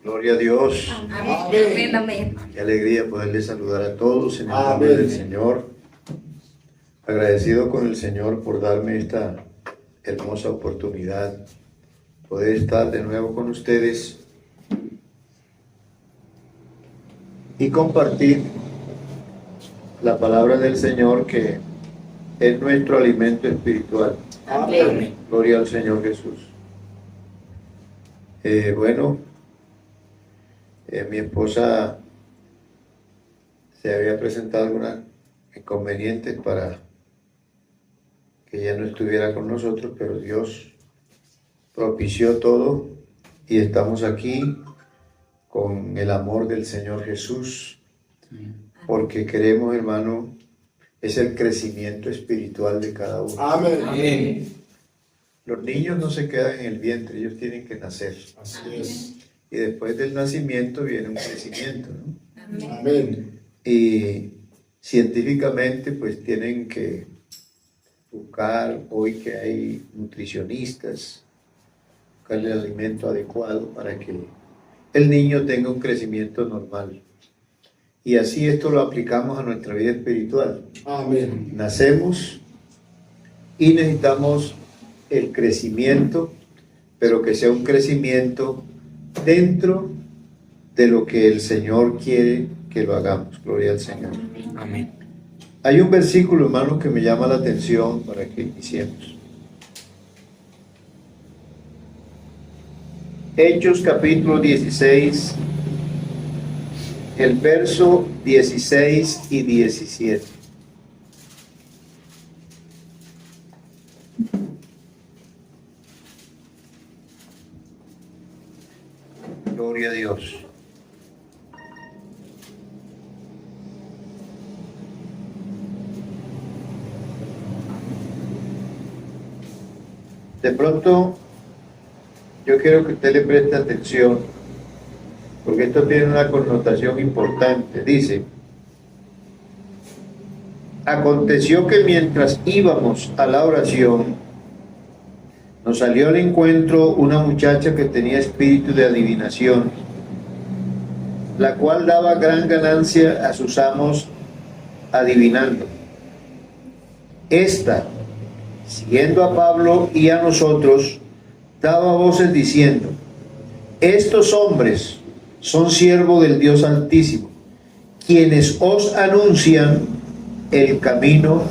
Gloria a Dios. Amén. Amén. Qué alegría poderles saludar a todos en el nombre del Señor. Agradecido con el Señor por darme esta hermosa oportunidad, poder estar de nuevo con ustedes y compartir la palabra del Señor, que es nuestro alimento espiritual. Amén. Gloria al Señor Jesús. Mi esposa se había presentado algunos inconvenientes para que ella no estuviera con nosotros, pero Dios propició todo y estamos aquí con el amor del Señor Jesús, porque queremos, hermano, es el crecimiento espiritual de cada uno. Amén. Los niños no se quedan en el vientre, ellos tienen que nacer. Así es. Y después del nacimiento viene un crecimiento, ¿no? Amén. Y científicamente pues tienen que buscar, hoy que hay nutricionistas, buscar el alimento adecuado para que el niño tenga un crecimiento normal. Y así esto lo aplicamos a nuestra vida espiritual. Amén. Nacemos y necesitamos el crecimiento, pero que sea un crecimiento dentro de lo que el Señor quiere que lo hagamos. Gloria al Señor. Amén. Hay un versículo, hermano, que me llama la atención para que iniciemos. Hechos capítulo 16, el verso 16 y 17. Gloria a Dios. De pronto, yo quiero que usted le preste atención, porque esto tiene una connotación importante. Dice: aconteció que mientras íbamos a la oración, nos salió al encuentro una muchacha que tenía espíritu de adivinación, la cual daba gran ganancia a sus amos adivinando. Esta, siguiendo a Pablo y a nosotros, daba voces diciendo: estos hombres son siervos del Dios Altísimo, quienes os anuncian el camino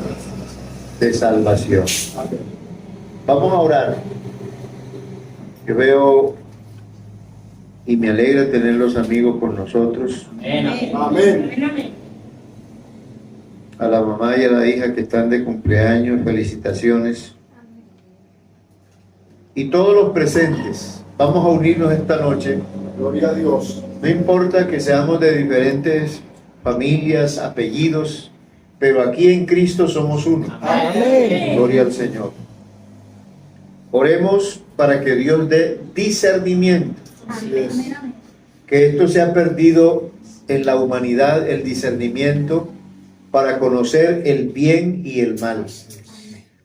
de salvación. Vamos a orar. Yo veo y me alegra tener los amigos con nosotros. Amén. A la mamá y a la hija que están de cumpleaños, felicitaciones. Y todos los presentes, vamos a unirnos esta noche. Gloria a Dios. No importa que seamos de diferentes familias, apellidos, pero aquí en Cristo somos uno. Amén. Gloria al Señor. Oremos para que Dios dé discernimiento. Así es. Que esto se ha perdido en la humanidad, el discernimiento para conocer el bien y el mal.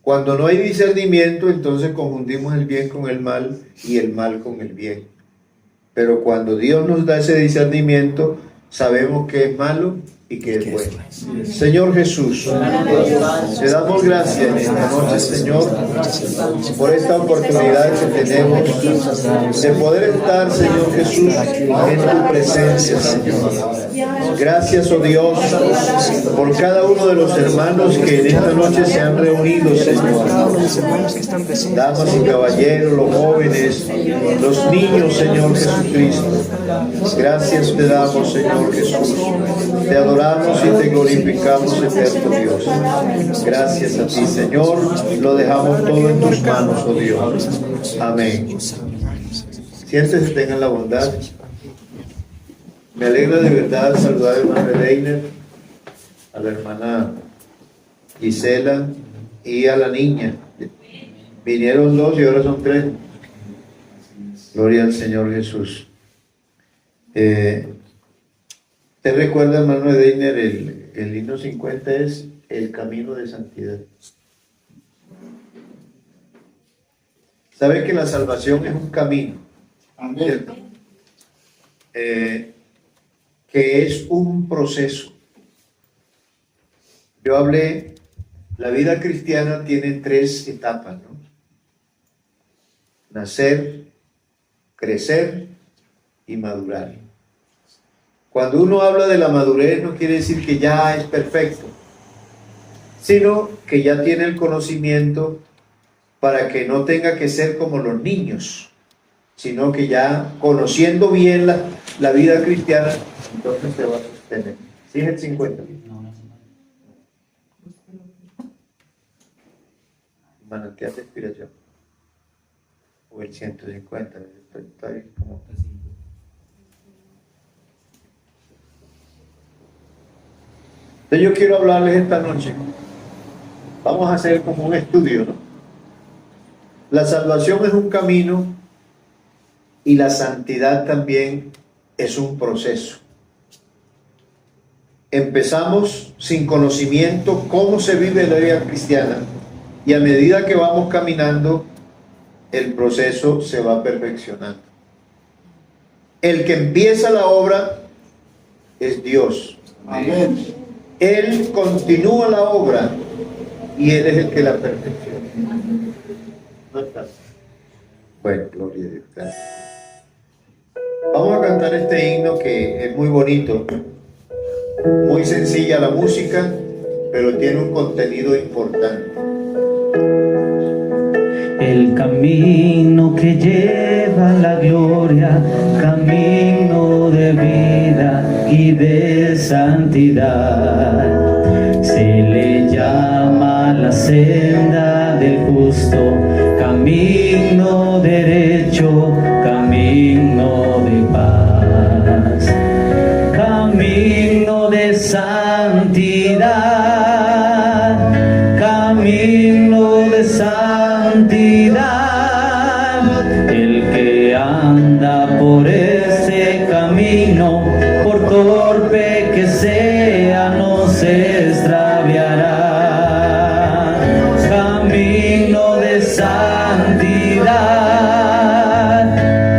Cuando no hay discernimiento, entonces confundimos el bien con el mal y el mal con el bien. Pero cuando Dios nos da ese discernimiento, sabemos que es malo y que es bueno. Señor Jesús, te damos gracias en esta noche, Señor, por esta oportunidad que tenemos de poder estar, Señor Jesús, en tu presencia, Señor. Gracias, oh Dios, por cada uno de los hermanos que en esta noche se han reunido, Señor. Damas y caballeros, los jóvenes, los niños, Señor Jesucristo. Gracias te damos, Señor Jesús. Te adoramos y te glorificamos, eterno Dios. Gracias a ti, Señor. Lo dejamos todo en tus manos, oh Dios. Amén. Siéntese, tengan la bondad. Me alegra de verdad saludar al hermano Reiner, a la hermana Gisela y a la niña. Vinieron 2 y ahora son 3. Gloria al Señor Jesús. ¿Te recuerda, hermano Reiner, el himno 50 es el camino de santidad? ¿Sabe que la salvación es un camino? Amén. que es un proceso. Yo hablé, la vida cristiana tiene 3 etapas, ¿no? Nacer, crecer y madurar. Cuando uno habla de la madurez no quiere decir que ya es perfecto, sino que ya tiene el conocimiento para que no tenga que ser como los niños, sino que ya conociendo bien la vida cristiana, entonces se va a sostener. ¿Sí es el 50? Manantial de inspiración. O el 150. Está ahí como... Entonces yo quiero hablarles esta noche. Vamos a hacer como un estudio, ¿no? La salvación es un camino y la santidad también es un proceso. Empezamos sin conocimiento cómo se vive la vida cristiana y a medida que vamos caminando el proceso se va perfeccionando. El que empieza la obra es Dios. Amén. Él continúa la obra y Él es el que la perfecciona. ¿No está? Bueno, gloria a Dios. Gracias. Vamos a cantar este himno que es muy bonito, muy sencilla la música, pero tiene un contenido importante. El camino que lleva a la gloria, camino de vida y de santidad, se le llama la senda del justo, camino derecho, camino de paz, camino de santidad, camino de santidad. El que anda por ese camino, por torpe que sea, no se extraviará. Camino de santidad,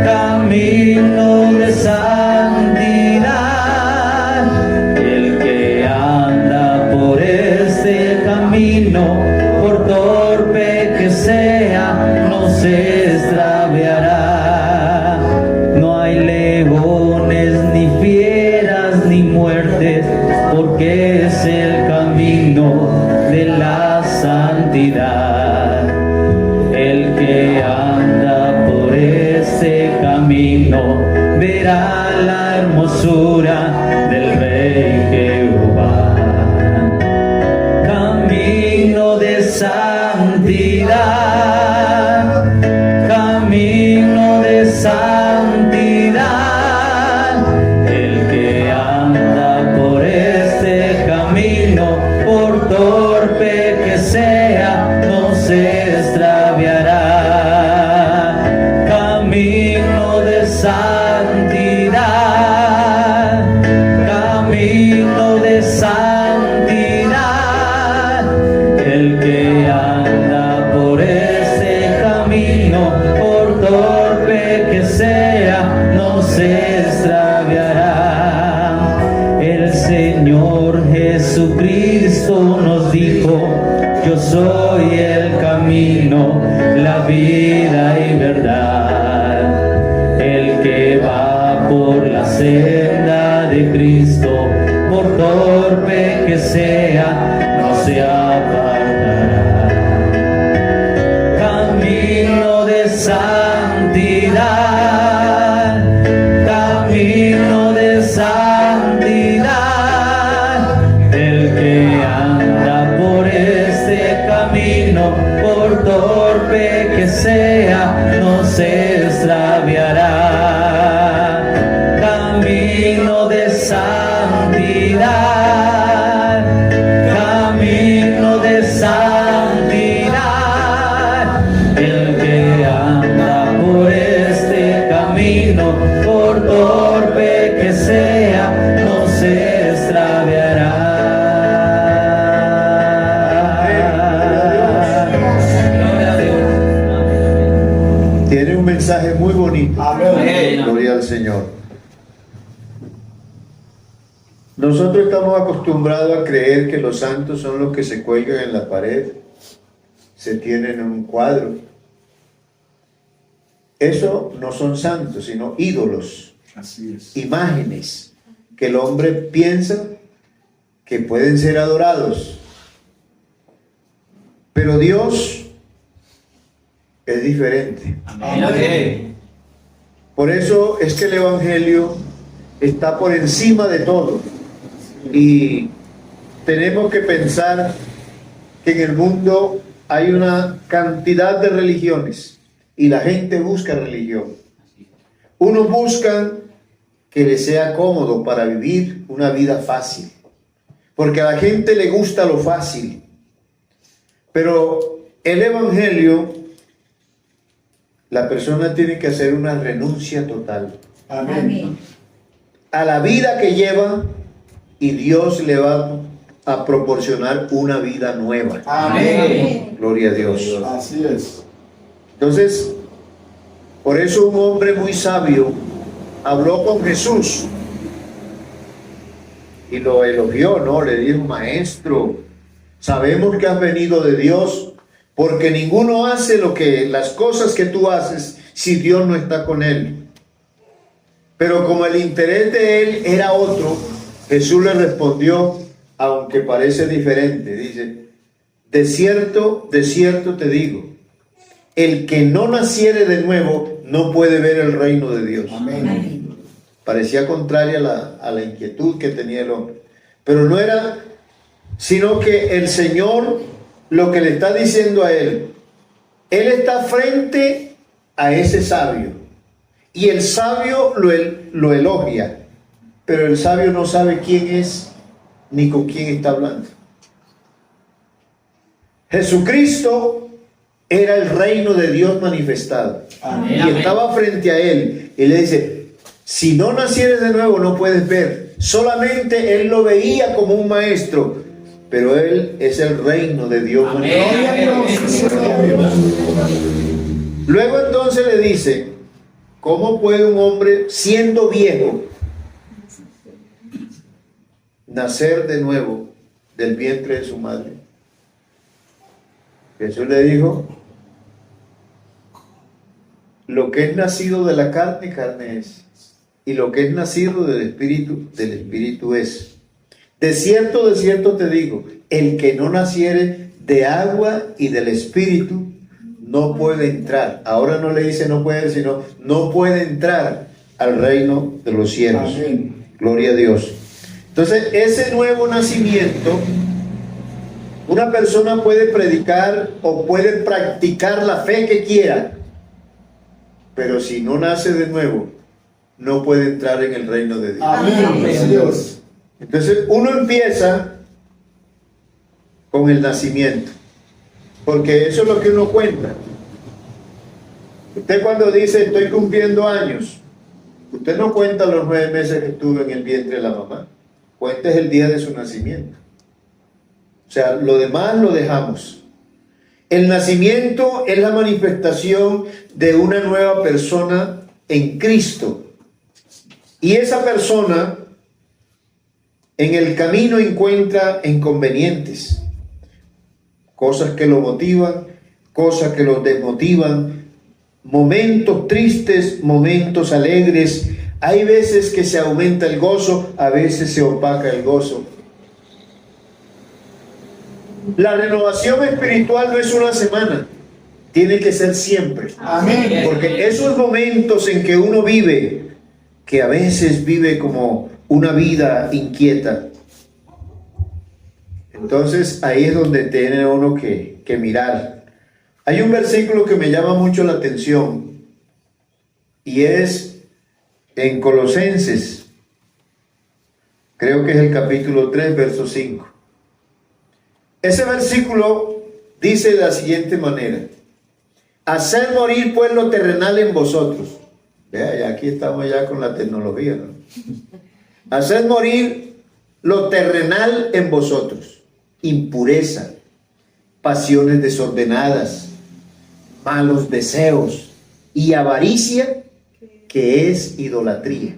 camino de santidad. El que anda por este camino, por torpe que sea, no se extraviará. No hay leones, ni fieras, ni muertes, porque es el camino de la santidad. El que anda por ese camino verá la hermosura del Rey Jehová. Camino de santidad, camino de santidad. El que anda por este camino, por torpe que sea, no se extraviará. Camino de santidad, camino de santidad. El que anda por ese camino, por torpe que sea, no se extraviará. El Señor Jesucristo nos dijo: yo soy el camino, la vida y verdad. El que va por la senda de Cristo, por torpe que sea, no se apartará. Camino de santidad, camino de santidad. El que anda por este camino, por torpe que sea, no se extraviará. Camino de santidad, camino de santidad. El que anda por este camino, por torpe que sea, no se extraviará. Gloria a Dios. Tiene un mensaje muy bonito. Amén. Gloria al Señor. Nosotros estamos acostumbrados a creer que los santos son los que se cuelgan en la pared, se tienen en un cuadro. Eso no son santos, sino ídolos, Así es. imágenes que el hombre piensa que pueden ser adorados. Pero Dios es diferente. Amén. Por eso es que el Evangelio está por encima de todo. Y tenemos que pensar que en el mundo hay una cantidad de religiones y la gente busca religión. Unos buscan que les sea cómodo para vivir una vida fácil, porque a la gente le gusta lo fácil. Pero el Evangelio, la persona tiene que hacer una renuncia total Amén. a la vida que lleva, y Dios le va a proporcionar una vida nueva. Amén. Gloria a Dios. Así es. Entonces, por eso un hombre muy sabio habló con Jesús y lo elogió, ¿no? Le dijo: maestro, sabemos que has venido de Dios, porque ninguno hace las cosas que tú haces si Dios no está con él. Pero como el interés de él era otro, Jesús le respondió, aunque parece diferente, dice: de cierto te digo, el que no naciere de nuevo no puede ver el reino de Dios. Amén. Parecía contraria a la inquietud que tenía el hombre, pero no era, sino que el Señor lo que le está diciendo a él está frente a ese sabio, y el sabio lo elogia, pero el sabio no sabe quién es ni con quién está hablando. Jesucristo era el reino de Dios manifestado. Amén. Y estaba frente a él y le dice: si no nacieres de nuevo no puedes ver. Solamente él lo veía como un maestro, pero él es el reino de Dios manifestado. Luego entonces le dice: ¿cómo puede un hombre siendo viejo nacer de nuevo del vientre de su madre? Jesús le dijo: lo que es nacido de la carne, carne es, y lo que es nacido del espíritu es. De cierto te digo, el que no naciere de agua y del espíritu no puede entrar. Ahora no le dice no puede, sino no puede entrar al reino de los cielos. Amén. Gloria a Dios. Entonces, ese nuevo nacimiento, una persona puede predicar o puede practicar la fe que quiera, pero si no nace de nuevo, no puede entrar en el reino de Dios. Amén. Así es. Entonces, uno empieza con el nacimiento, porque eso es lo que uno cuenta. Usted cuando dice estoy cumpliendo años, usted no cuenta los 9 meses que estuvo en el vientre de la mamá, cuenta es el día de su nacimiento. O sea, lo demás lo dejamos. El nacimiento es la manifestación de una nueva persona en Cristo. Y esa persona en el camino encuentra inconvenientes, cosas que lo motivan, cosas que lo desmotivan, momentos tristes, momentos alegres. Hay veces que se aumenta el gozo, a veces se opaca el gozo. La renovación espiritual no es una semana, tiene que ser siempre. Amén. Porque esos momentos en que uno vive, que a veces vive como una vida inquieta, entonces ahí es donde tiene uno que mirar. Hay un versículo que me llama mucho la atención y es en Colosenses, creo que es el capítulo 3, verso 5. Ese versículo dice de la siguiente manera: hacer morir pues lo terrenal en vosotros. Vea, ya aquí estamos ya con la tecnología, ¿no? Hacer morir lo terrenal en vosotros: impureza, pasiones desordenadas, malos deseos y avaricia, que es idolatría.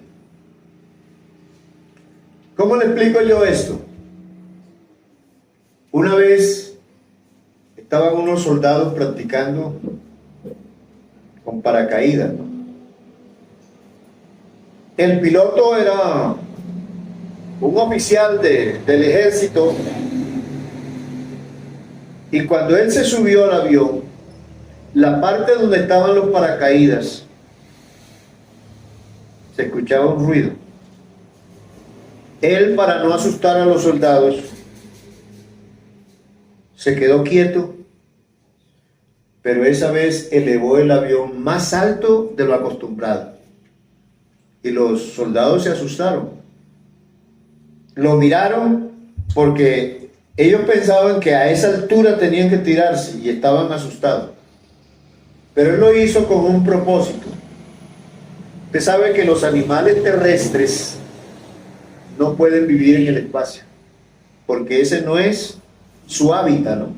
¿Cómo le explico yo esto? Una vez estaban unos soldados practicando con paracaídas, ¿no? El piloto era un oficial del ejército, y cuando él se subió al avión, la parte donde estaban los paracaídas, se escuchaba un ruido. Él, para no asustar a los soldados, se quedó quieto, pero esa vez elevó el avión más alto de lo acostumbrado. Y los soldados se asustaron. Lo miraron porque ellos pensaban que a esa altura tenían que tirarse y estaban asustados. Pero él lo hizo con un propósito. Usted sabe que los animales terrestres no pueden vivir en el espacio, porque ese no es su hábitat, ¿no?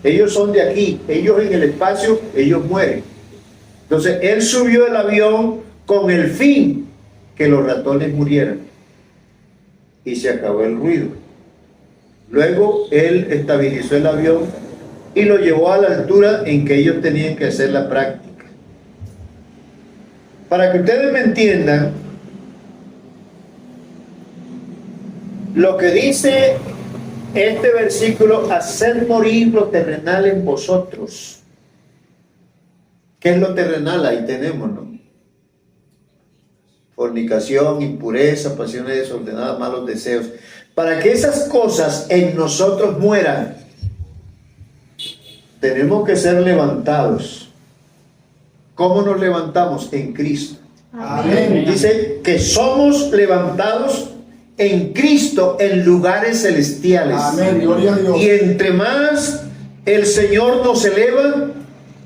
Ellos son de aquí, ellos en el espacio, ellos mueren. Entonces él subió el avión con el fin que los ratones murieran, y se acabó el ruido. Luego él estabilizó el avión y lo llevó a la altura en que ellos tenían que hacer la práctica. Para que ustedes me entiendan, lo que dice este versículo: hacer morir lo terrenal en vosotros. ¿Qué es lo terrenal? Ahí tenemos, ¿no? Fornicación, impureza, pasiones desordenadas, malos deseos. Para que esas cosas en nosotros mueran, tenemos que ser levantados. ¿Cómo nos levantamos? En Cristo. Amén. Dice que somos levantados en Cristo en lugares celestiales. Amén. Gloria a Dios. Y entre más el Señor nos eleva,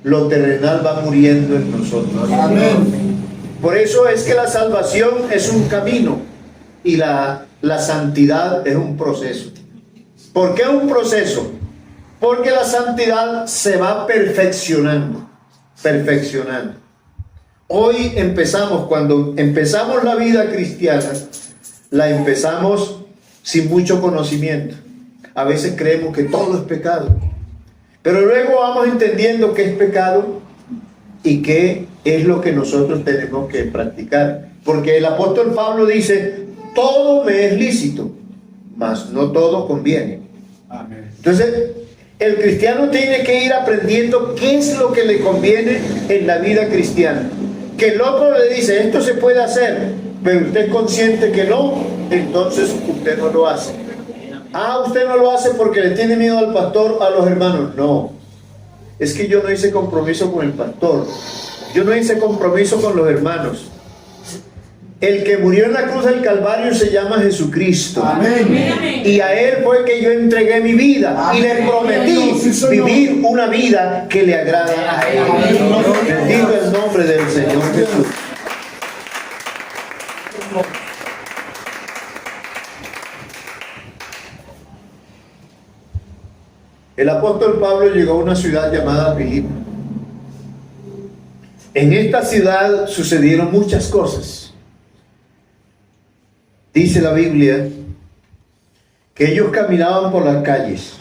lo terrenal va muriendo en nosotros. Amén. Por eso es que la salvación es un camino y la santidad es un proceso. ¿Por qué un proceso? Porque la santidad se va perfeccionando. Hoy cuando empezamos la vida cristiana, la empezamos sin mucho conocimiento. A veces creemos que todo es pecado, pero luego vamos entendiendo qué es pecado y qué es lo que nosotros tenemos que practicar. Porque el apóstol Pablo dice: todo me es lícito, mas no todo conviene. Amén. Entonces, el cristiano tiene que ir aprendiendo qué es lo que le conviene en la vida cristiana. Que el otro le dice: esto se puede hacer, pero usted es consciente que no, entonces usted no lo hace. Ah, usted no lo hace porque le tiene miedo al pastor, a los hermanos. No, es que yo no hice compromiso con el pastor, yo no hice compromiso con los hermanos. El que murió en la cruz del Calvario se llama Jesucristo. Amén. Y a Él fue que yo entregué mi vida. Y le prometí vivir una vida que le agrada a Él. Bendito el nombre del Señor Jesús. El apóstol Pablo llegó a una ciudad llamada Filipo. En esta ciudad sucedieron muchas cosas. Dice la Biblia que ellos caminaban por las calles.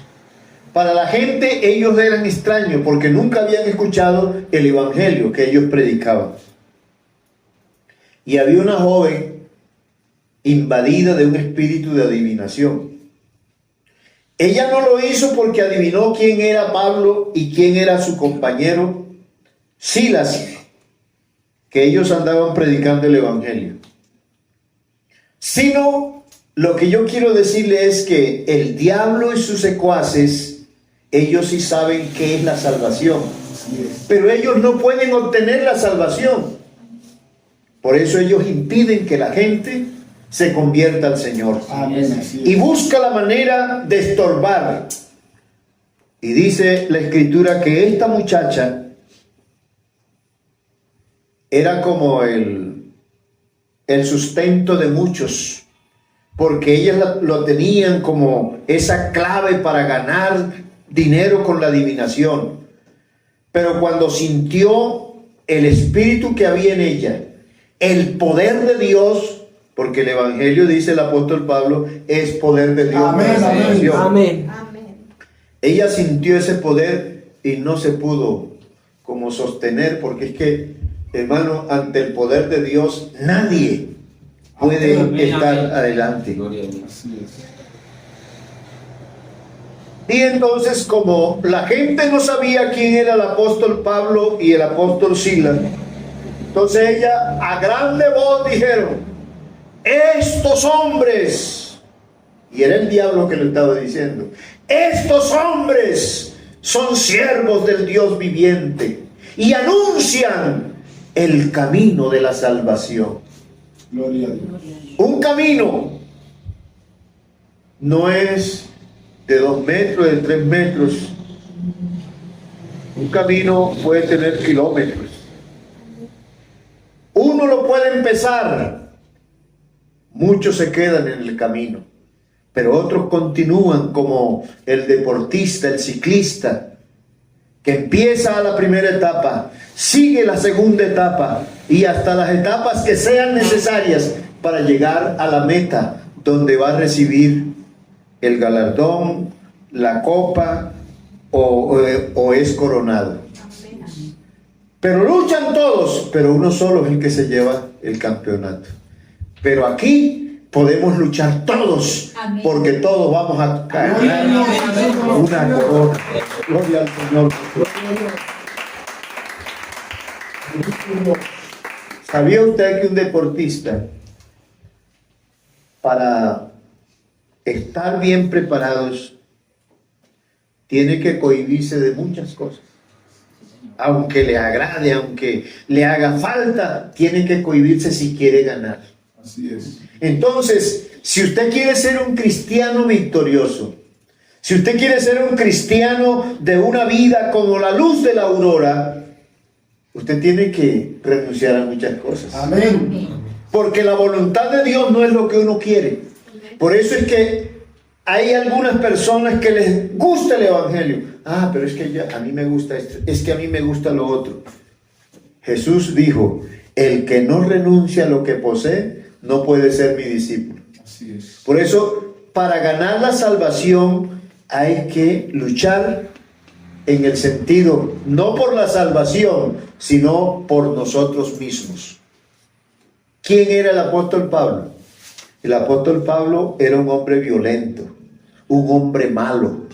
Para la gente ellos eran extraños porque nunca habían escuchado el evangelio que ellos predicaban. Y había una joven invadida de un espíritu de adivinación. Ella no lo hizo porque adivinó quién era Pablo y quién era su compañero Silas, que ellos andaban predicando el evangelio. Sino, lo que yo quiero decirle es que el diablo y sus secuaces, ellos sí saben qué es la salvación, pero ellos no pueden obtener la salvación. Por eso ellos impiden que la gente se convierta al Señor. Amén. Y busca la manera de estorbar. Y dice la Escritura que esta muchacha era como el sustento de muchos, porque ellas lo tenían como esa clave para ganar dinero con la adivinación. Pero cuando sintió el espíritu que había en ella, el poder de Dios, porque el Evangelio, dice el apóstol Pablo, es poder de Dios Amén, para amén, salvación. Amén. Ella sintió ese poder y no se pudo como sostener, porque es que, hermano, ante el poder de Dios nadie puede Amén, estar amén. adelante. Gloria a Dios. Así es. Y entonces, como la gente no sabía quién era el apóstol Pablo y el apóstol Silas, entonces ella a grande voz dijeron: estos hombres, y era el diablo que le estaba diciendo, estos hombres son siervos del Dios viviente y anuncian el camino de la salvación. Gloria a Dios. Un camino no es de 2 metros, de 3 metros. Un camino puede tener kilómetros. Uno lo puede empezar, muchos se quedan en el camino, pero otros continúan, como el deportista, el ciclista, que empieza a la primera etapa, sigue la segunda etapa y hasta las etapas que sean necesarias para llegar a la meta, donde va a recibir el galardón, la copa o es coronado. Pero luchan todos, pero uno solo es el que se lleva el campeonato. Pero aquí podemos luchar todos, Amén. porque todos vamos a ganar una corona. Gloria al Señor. ¿Sabía usted que un deportista, para estar bien preparados, tiene que cohibirse de muchas cosas? Aunque le agrade, aunque le haga falta, tiene que cohibirse si quiere ganar. Así es. Entonces, si usted quiere ser un cristiano victorioso, si usted quiere ser un cristiano de una vida como la luz de la aurora, usted tiene que renunciar a muchas cosas. Amén. Porque la voluntad de Dios no es lo que uno quiere. Por eso es que hay algunas personas que les gusta el Evangelio. Ah, pero es que a mí me gusta esto, es que a mí me gusta lo otro. Jesús dijo: el que no renuncia a lo que posee, no puede ser mi discípulo. Así es. Por eso, para ganar la salvación, hay que luchar en el sentido, no por la salvación, sino por nosotros mismos. ¿Quién era el apóstol Pablo? El apóstol Pablo era un hombre violento, un hombre malo.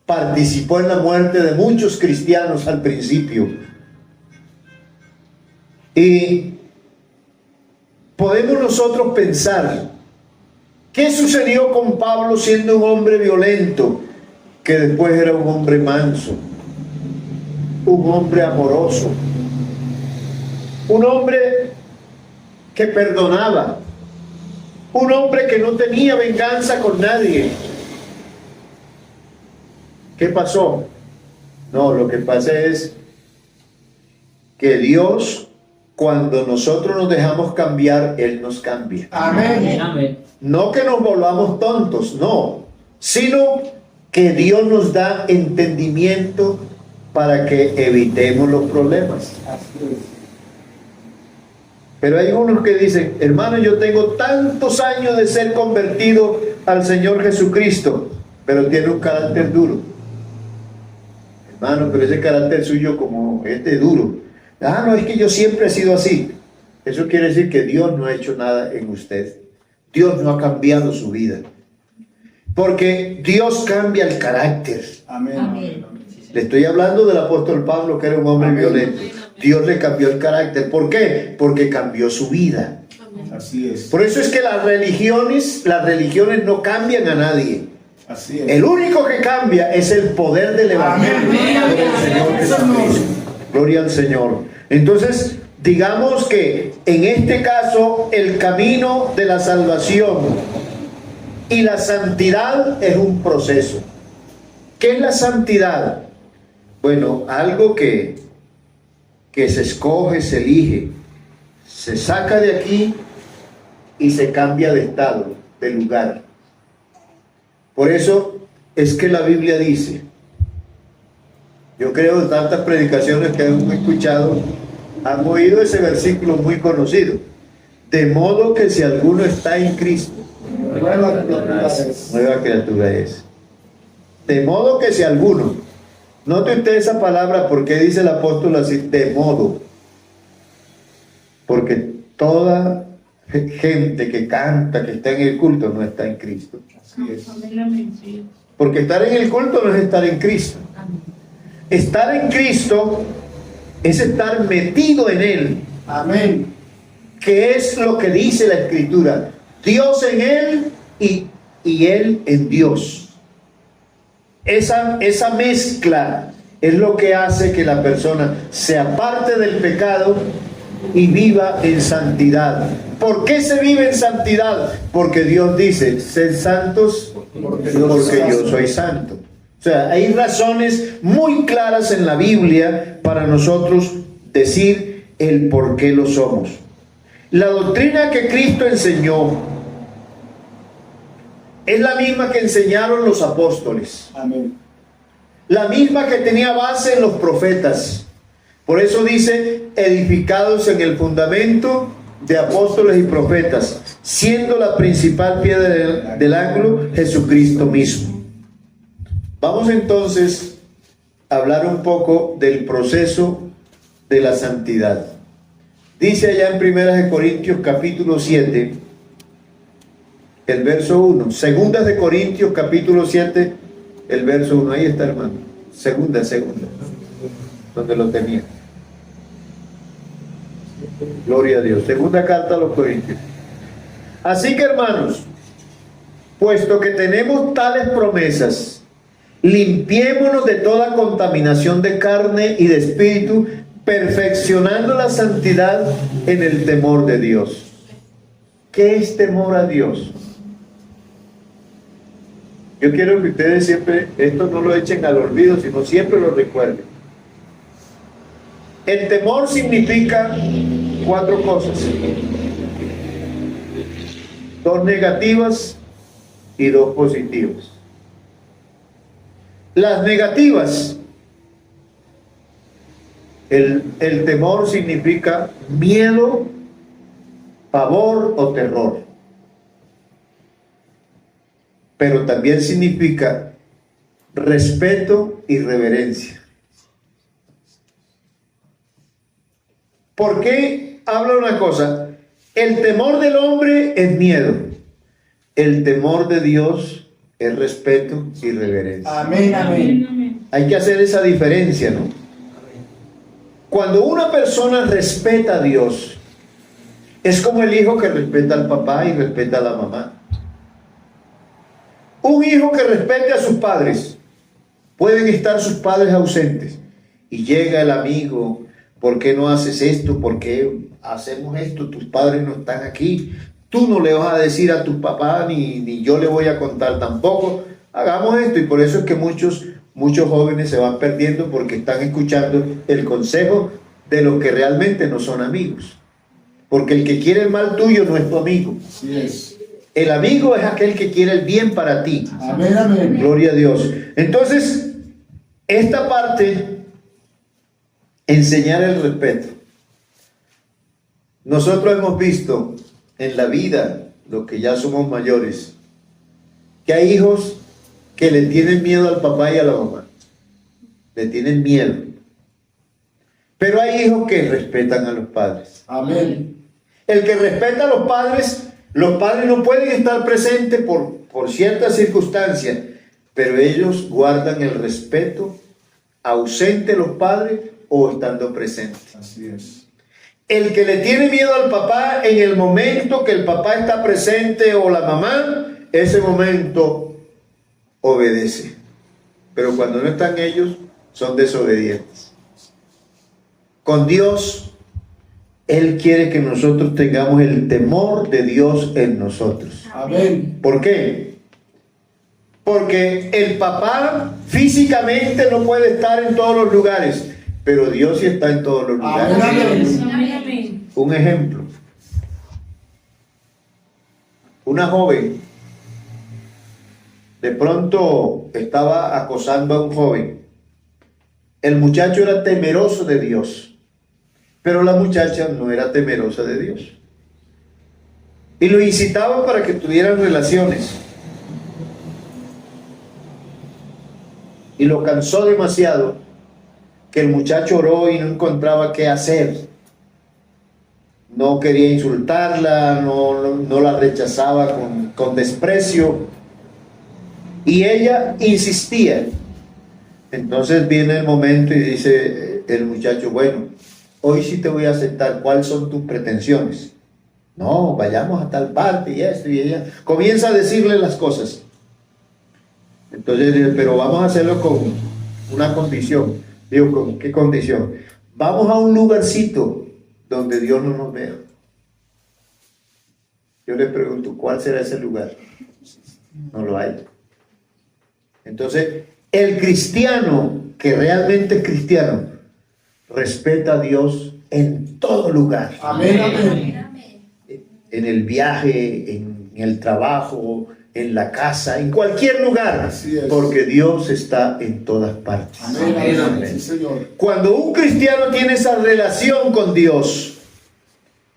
Participó en la muerte de muchos cristianos al principio. Y podemos nosotros pensar, ¿qué sucedió con Pablo siendo un hombre violento, que después era un hombre manso, un hombre amoroso, un hombre que perdonaba, un hombre que no tenía venganza con nadie? ¿Qué pasó? No, lo que pasa es que Dios, cuando nosotros nos dejamos cambiar, Él nos cambia. Amén. Amén. No que nos volvamos tontos, no, sino que Dios nos da entendimiento para que evitemos los problemas. Así es. Pero hay unos que dicen: hermano, yo tengo tantos años de ser convertido al Señor Jesucristo, pero tiene un carácter duro. Hermano, pero ese carácter suyo como duro. Ah, no, es que yo siempre he sido así. Eso quiere decir que Dios no ha hecho nada en usted. Dios no ha cambiado su vida. Porque Dios cambia el carácter. Amén. Amén. Le estoy hablando del apóstol Pablo, que era un hombre violento. Dios le cambió el carácter. ¿Por qué? Porque cambió su vida. Así es. Por eso es que las religiones no cambian a nadie. Así es. El único que cambia es el poder del Evangelio. Amén. Del Señor Jesucristo. Gloria al Señor. Entonces, digamos que en este caso el camino de la salvación y la santidad es un proceso. ¿Qué es la santidad? Bueno, algo que se escoge, se elige, se saca de aquí y se cambia de estado, de lugar. Por eso es que la Biblia dice, yo creo que tantas predicaciones que han escuchado han oído ese versículo muy conocido. De modo que si alguno está en Cristo, Nueva criatura es. nueva criatura es. De modo que si alguno, note usted esa palabra, porque dice el apóstol así, de modo. Porque toda gente que canta, que está en el culto, no está en Cristo. Así es. Porque estar en el culto no es estar en Cristo. Estar en Cristo es estar metido en Él. Amén. Que es lo que dice la Escritura. Dios en Él y Él en Dios. Esa mezcla es lo que hace que la persona se aparte del pecado y viva en santidad. ¿Por qué se vive en santidad? Porque Dios dice, sed santos porque yo soy santo. O sea, hay razones muy claras en la Biblia para nosotros decir el por qué lo somos. La doctrina que Cristo enseñó es la misma que enseñaron los apóstoles. Amén. La misma que tenía base en los profetas. Por eso dice, edificados en el fundamento de apóstoles y profetas, siendo la principal piedra del ángulo Jesucristo mismo. Vamos entonces a hablar un poco del proceso de la santidad. Dice allá en 1 Corintios capítulo 7, el verso 1. 2 Corintios capítulo 7, el verso 1. Ahí está, hermano. Segunda, donde lo tenía. Gloria a Dios. Segunda carta a los Corintios. Así que, hermanos, puesto que tenemos tales promesas, limpiémonos de toda contaminación de carne y de espíritu, perfeccionando la santidad en el temor de Dios. ¿Qué es temor a Dios? Yo quiero que ustedes siempre, esto no lo echen al olvido, sino siempre lo recuerden. El temor significa 4 cosas. 2 negativas y 2 positivas. Las negativas, el temor significa miedo, pavor o terror. Pero también significa respeto y reverencia. ¿Por qué habla una cosa? El temor del hombre es miedo. El temor de Dios es respeto y reverencia. Amén, amén. Hay que hacer esa diferencia, ¿no? Cuando una persona respeta a Dios, es como el hijo que respeta al papá y respeta a la mamá. Un hijo que respete a sus padres, pueden estar sus padres ausentes, y llega el amigo, ¿por qué no haces esto? ¿Por qué hacemos esto? Tus padres no están aquí. Tú no le vas a decir a tu papá, ni yo le voy a contar tampoco. Hagamos esto. Y por eso es que muchos jóvenes se van perdiendo, porque están escuchando el consejo de los que realmente no son amigos. Porque el que quiere el mal tuyo no es tu amigo. Así es. El amigo es aquel que quiere el bien para ti. Amén, amén. Gloria a Dios. Entonces, esta parte, enseñar el respeto. Nosotros hemos visto en la vida, los que ya somos mayores, que hay hijos que le tienen miedo al papá y a la mamá. Le tienen miedo. Pero hay hijos que respetan a los padres. Amén. El que respeta a los padres no pueden estar presentes por ciertas circunstancias, pero ellos guardan el respeto, ausente los padres o estando presentes. Así es. El que le tiene miedo al papá, en el momento que el papá está presente o la mamá, ese momento obedece. Pero cuando no están ellos, son desobedientes. Con Dios, Él quiere que nosotros tengamos el temor de Dios en nosotros. Amén. ¿Por qué? Porque el papá físicamente no puede estar en todos los lugares, pero Dios sí está en todos los lugares. Amén. Un ejemplo. Una joven de pronto estaba acosando a un joven. El muchacho era temeroso de Dios, pero la muchacha no era temerosa de Dios. y lo incitaban para que tuvieran relaciones. Y lo cansó demasiado que el muchacho oró y no encontraba qué hacer. No quería insultarla, no la rechazaba con desprecio. Y ella insistía. Entonces viene el momento y dice el muchacho, bueno, hoy sí te voy a aceptar. ¿Cuáles son tus pretensiones? No, vayamos a tal parte y esto y ella. Comienza a decirle las cosas. Entonces dice, pero vamos a hacerlo con una condición. Digo, ¿con qué condición? Vamos a un lugarcito donde Dios no nos vea. Yo le pregunto, ¿cuál será ese lugar? No lo hay. Entonces, el cristiano, que realmente es cristiano, respeta a Dios en todo lugar. Amén, amén. En el viaje, en el trabajo, en la casa, en cualquier lugar. Así es. Porque Dios está en todas partes. Amén, amén, amén. Sí, Señor. Cuando un cristiano tiene esa relación con Dios,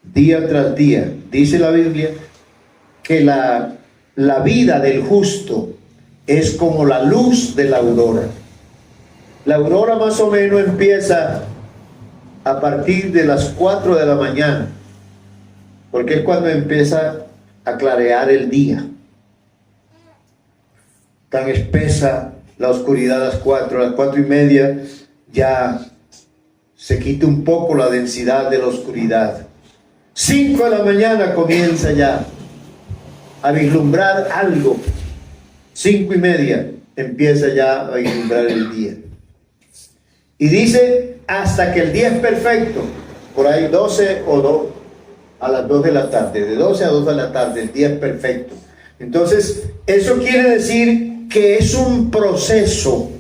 día tras día, dice la Biblia, que la vida del justo es como la luz de la aurora. La aurora más o menos empieza a partir de las 4 de la mañana, porque es cuando empieza a clarear el día. Tan espesa la oscuridad a las 4:30, ya se quita un poco la densidad de la oscuridad. 5 de la mañana comienza ya a vislumbrar algo. 5:30 empieza ya a vislumbrar el día. Y dice hasta que el día es perfecto, por ahí 12 o 2 a las 2 de la tarde, de 12 a 2 de la tarde, el día es perfecto. Entonces, eso quiere decir que es un proceso.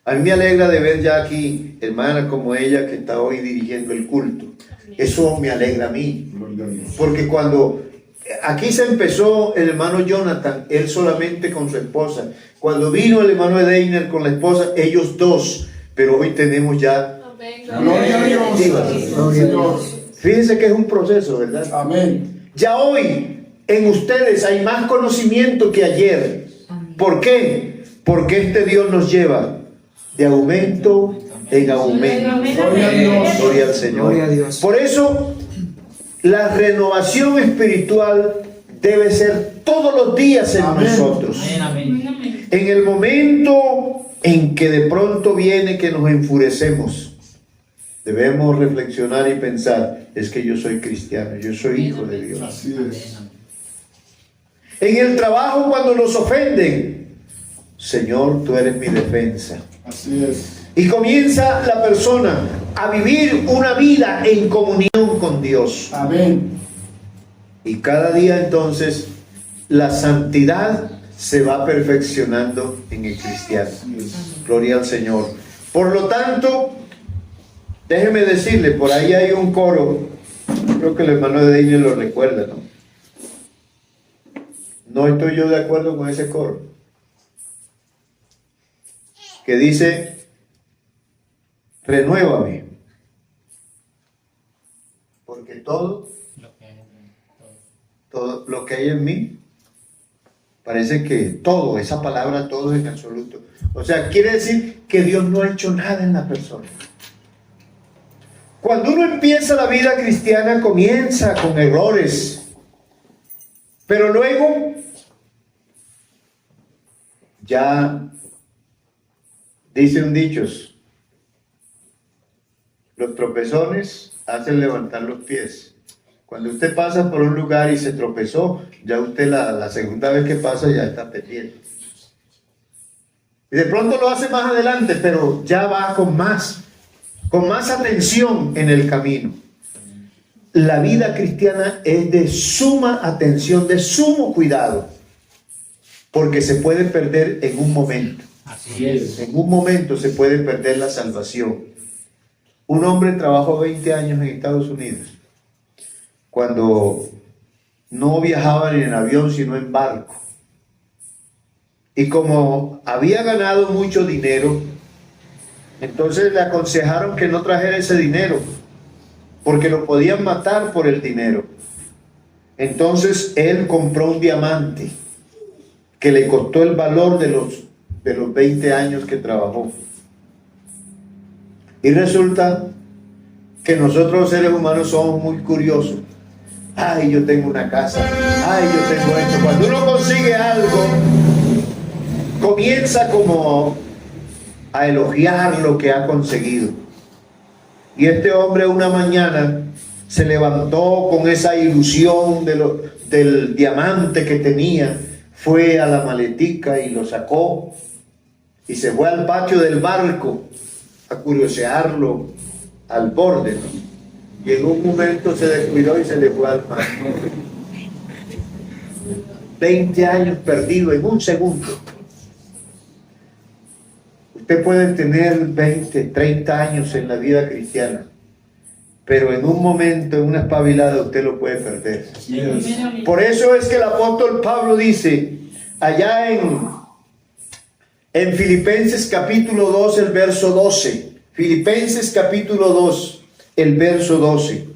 A mí me alegra de ver ya aquí hermanas como ella que está hoy dirigiendo el culto. Eso me alegra a mí. Porque cuando aquí se empezó el hermano Jonathan, él solamente con su esposa. Cuando vino el hermano Edeiner con la esposa, ellos dos. Pero hoy tenemos ya... Gloria a Dios. Gloria a Dios. Fíjense que es un proceso, ¿verdad? Amén. Ya hoy en ustedes hay más conocimiento que ayer. ¿Por qué? Porque este Dios nos lleva de aumento en aumento. Gloria a Dios. Gloria al Señor. Gloria a Dios. Por eso, la renovación espiritual debe ser todos los días en Amén. nosotros. En el momento en que de pronto viene que nos enfurecemos, debemos reflexionar y pensar, es que yo soy cristiano, yo soy hijo de Dios. Así es. En el trabajo cuando nos ofenden, Señor, tú eres mi defensa. Así es. Y comienza la persona a vivir una vida en comunión con Dios. Amén. Y cada día entonces la santidad se va perfeccionando en el cristiano. Así es. Gloria al Señor. Por lo tanto, déjeme decirle, por ahí hay un coro, creo que el hermano de Deine lo recuerda, ¿no? No estoy yo de acuerdo con ese coro. Que dice, renuévame. Porque todo lo que hay en mí, parece que todo, esa palabra todo es en absoluto. O sea, quiere decir que Dios no ha hecho nada en la persona. Cuando uno empieza la vida cristiana, comienza con errores. Pero luego, ya dice un dicho, los tropezones hacen levantar los pies. Cuando usted pasa por un lugar y se tropezó, ya usted la segunda vez que pasa ya está de pie. Y de pronto lo hace más adelante, pero ya va con más atención en el camino. La vida cristiana es de suma atención, de sumo cuidado, porque se puede perder en un momento. Así es. En un momento se puede perder la salvación. Un hombre trabajó 20 años en Estados Unidos, cuando no viajaba ni en avión, sino en barco. Y como había ganado mucho dinero, entonces le aconsejaron que no trajera ese dinero, porque lo podían matar por el dinero. Entonces él compró un diamante que le costó el valor de los 20 años que trabajó. Y resulta que nosotros los seres humanos somos muy curiosos. Ay, yo tengo una casa. Ay, yo tengo esto. Cuando uno consigue algo, comienza como a elogiar lo que ha conseguido. Y este hombre una mañana se levantó con esa ilusión del diamante que tenía, fue a la maletica y lo sacó y se fue al patio del barco a curiosearlo al borde, ¿no? Y en un momento se descuidó y se le fue al mar. 20 años perdidos en un segundo. Usted puede tener 20, 30 años en la vida cristiana, pero en un momento, en una espabilada, usted lo puede perder. Por eso es que el apóstol Pablo dice, allá en Filipenses capítulo 2, el verso 12, Filipenses capítulo 2, el verso 12.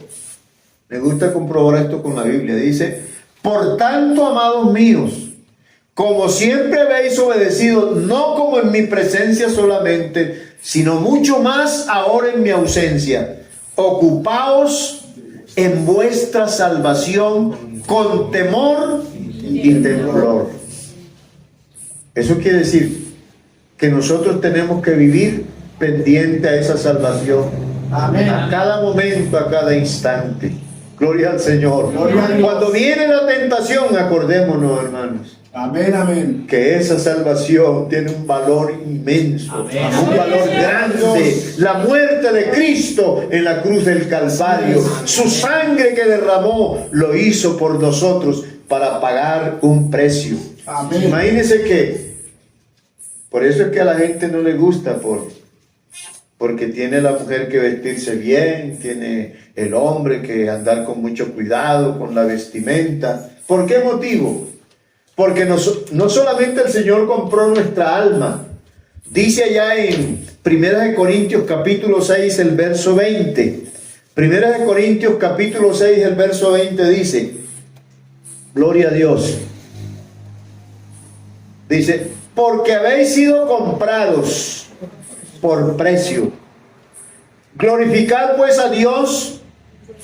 Me gusta comprobar esto con la Biblia. Dice, por tanto, amados míos, como siempre habéis obedecido, no como en mi presencia solamente, sino mucho más ahora en mi ausencia, ocupaos en vuestra salvación con temor y temblor. Eso quiere decir que nosotros tenemos que vivir pendiente a esa salvación. Amén. A cada momento, a cada instante. Gloria al Señor. Gloria a Dios. Cuando viene la tentación, acordémonos, hermanos, Amén, amén. que esa salvación tiene un valor inmenso, Amén. un valor grande. La muerte de Cristo en la cruz del Calvario, su sangre que derramó, lo hizo por nosotros para pagar un precio. Amén. Imagínense que, por eso es que a la gente no le gusta, porque tiene la mujer que vestirse bien, tiene el hombre que andar con mucho cuidado con la vestimenta. ¿Por qué motivo? Porque no solamente el Señor compró nuestra alma. Dice allá en 1 Corintios capítulo 6, el verso 20. 1 Corintios capítulo 6, el verso 20 dice, gloria a Dios. Dice, porque habéis sido comprados por precio. Glorificad pues a Dios.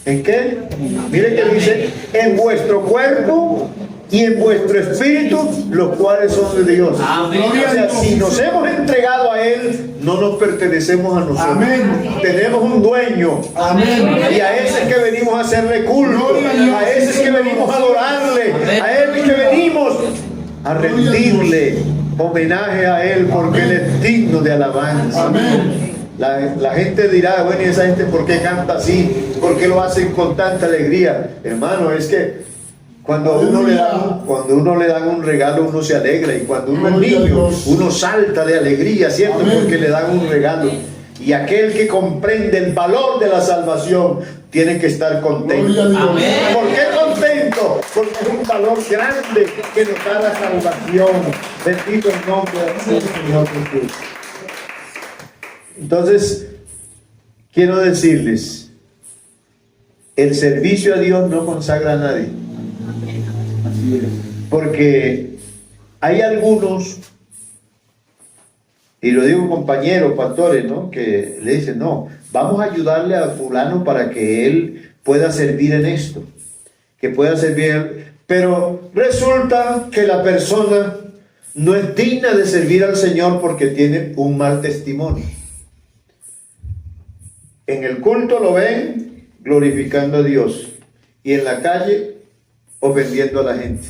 ¿En qué? Mire que dice, en vuestro cuerpo y en vuestro espíritu, los cuales son de Dios. Amén. O sea, si nos hemos entregado a Él, no nos pertenecemos a nosotros. Amén. Tenemos un dueño. Amén. Y a ese es que venimos a hacerle culto, a ese es que venimos a adorarle, a él es que venimos a rendirle homenaje a Él, porque Él es digno de alabanza. Amén. La gente dirá, bueno, ¿y esa gente por qué canta así? ¿Por qué lo hacen con tanta alegría? Hermano, es que cuando uno le dan un regalo, uno se alegra, y cuando uno es niño, uno salta de alegría, ¿cierto? Amén. Porque le dan un regalo. Y aquel que comprende el valor de la salvación tiene que estar contento. Gloria a Dios. Amén. ¿Por qué contento? Porque es un valor grande que nos da la salvación. Bendito el nombre del Señor Jesús. Entonces, quiero decirles, el servicio a Dios no consagra a nadie. Porque hay algunos, y lo digo compañeros, pastores, ¿no?, que le dicen, no, vamos a ayudarle a fulano para que él pueda servir en esto, que pueda servir, pero resulta que la persona no es digna de servir al Señor porque tiene un mal testimonio. En el culto lo ven glorificando a Dios y en la calle ofendiendo a la gente.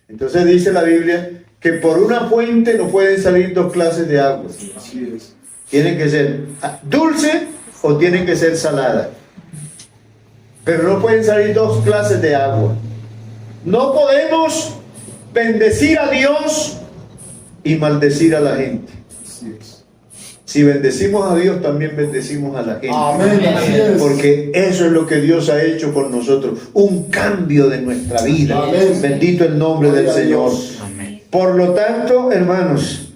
Entonces dice la Biblia que por una fuente no pueden salir dos clases de agua. Así es. Tienen que ser dulce o tienen que ser salada. Pero no pueden salir dos clases de agua. No podemos bendecir a Dios y maldecir a la gente. Así es. Si bendecimos a Dios, también bendecimos a la gente. Amén. Así es. Porque eso es lo que Dios ha hecho por nosotros. Un cambio de nuestra vida. Amén. Bendito el nombre del Gloria a Señor. Dios. Amén. Por lo tanto, hermanos,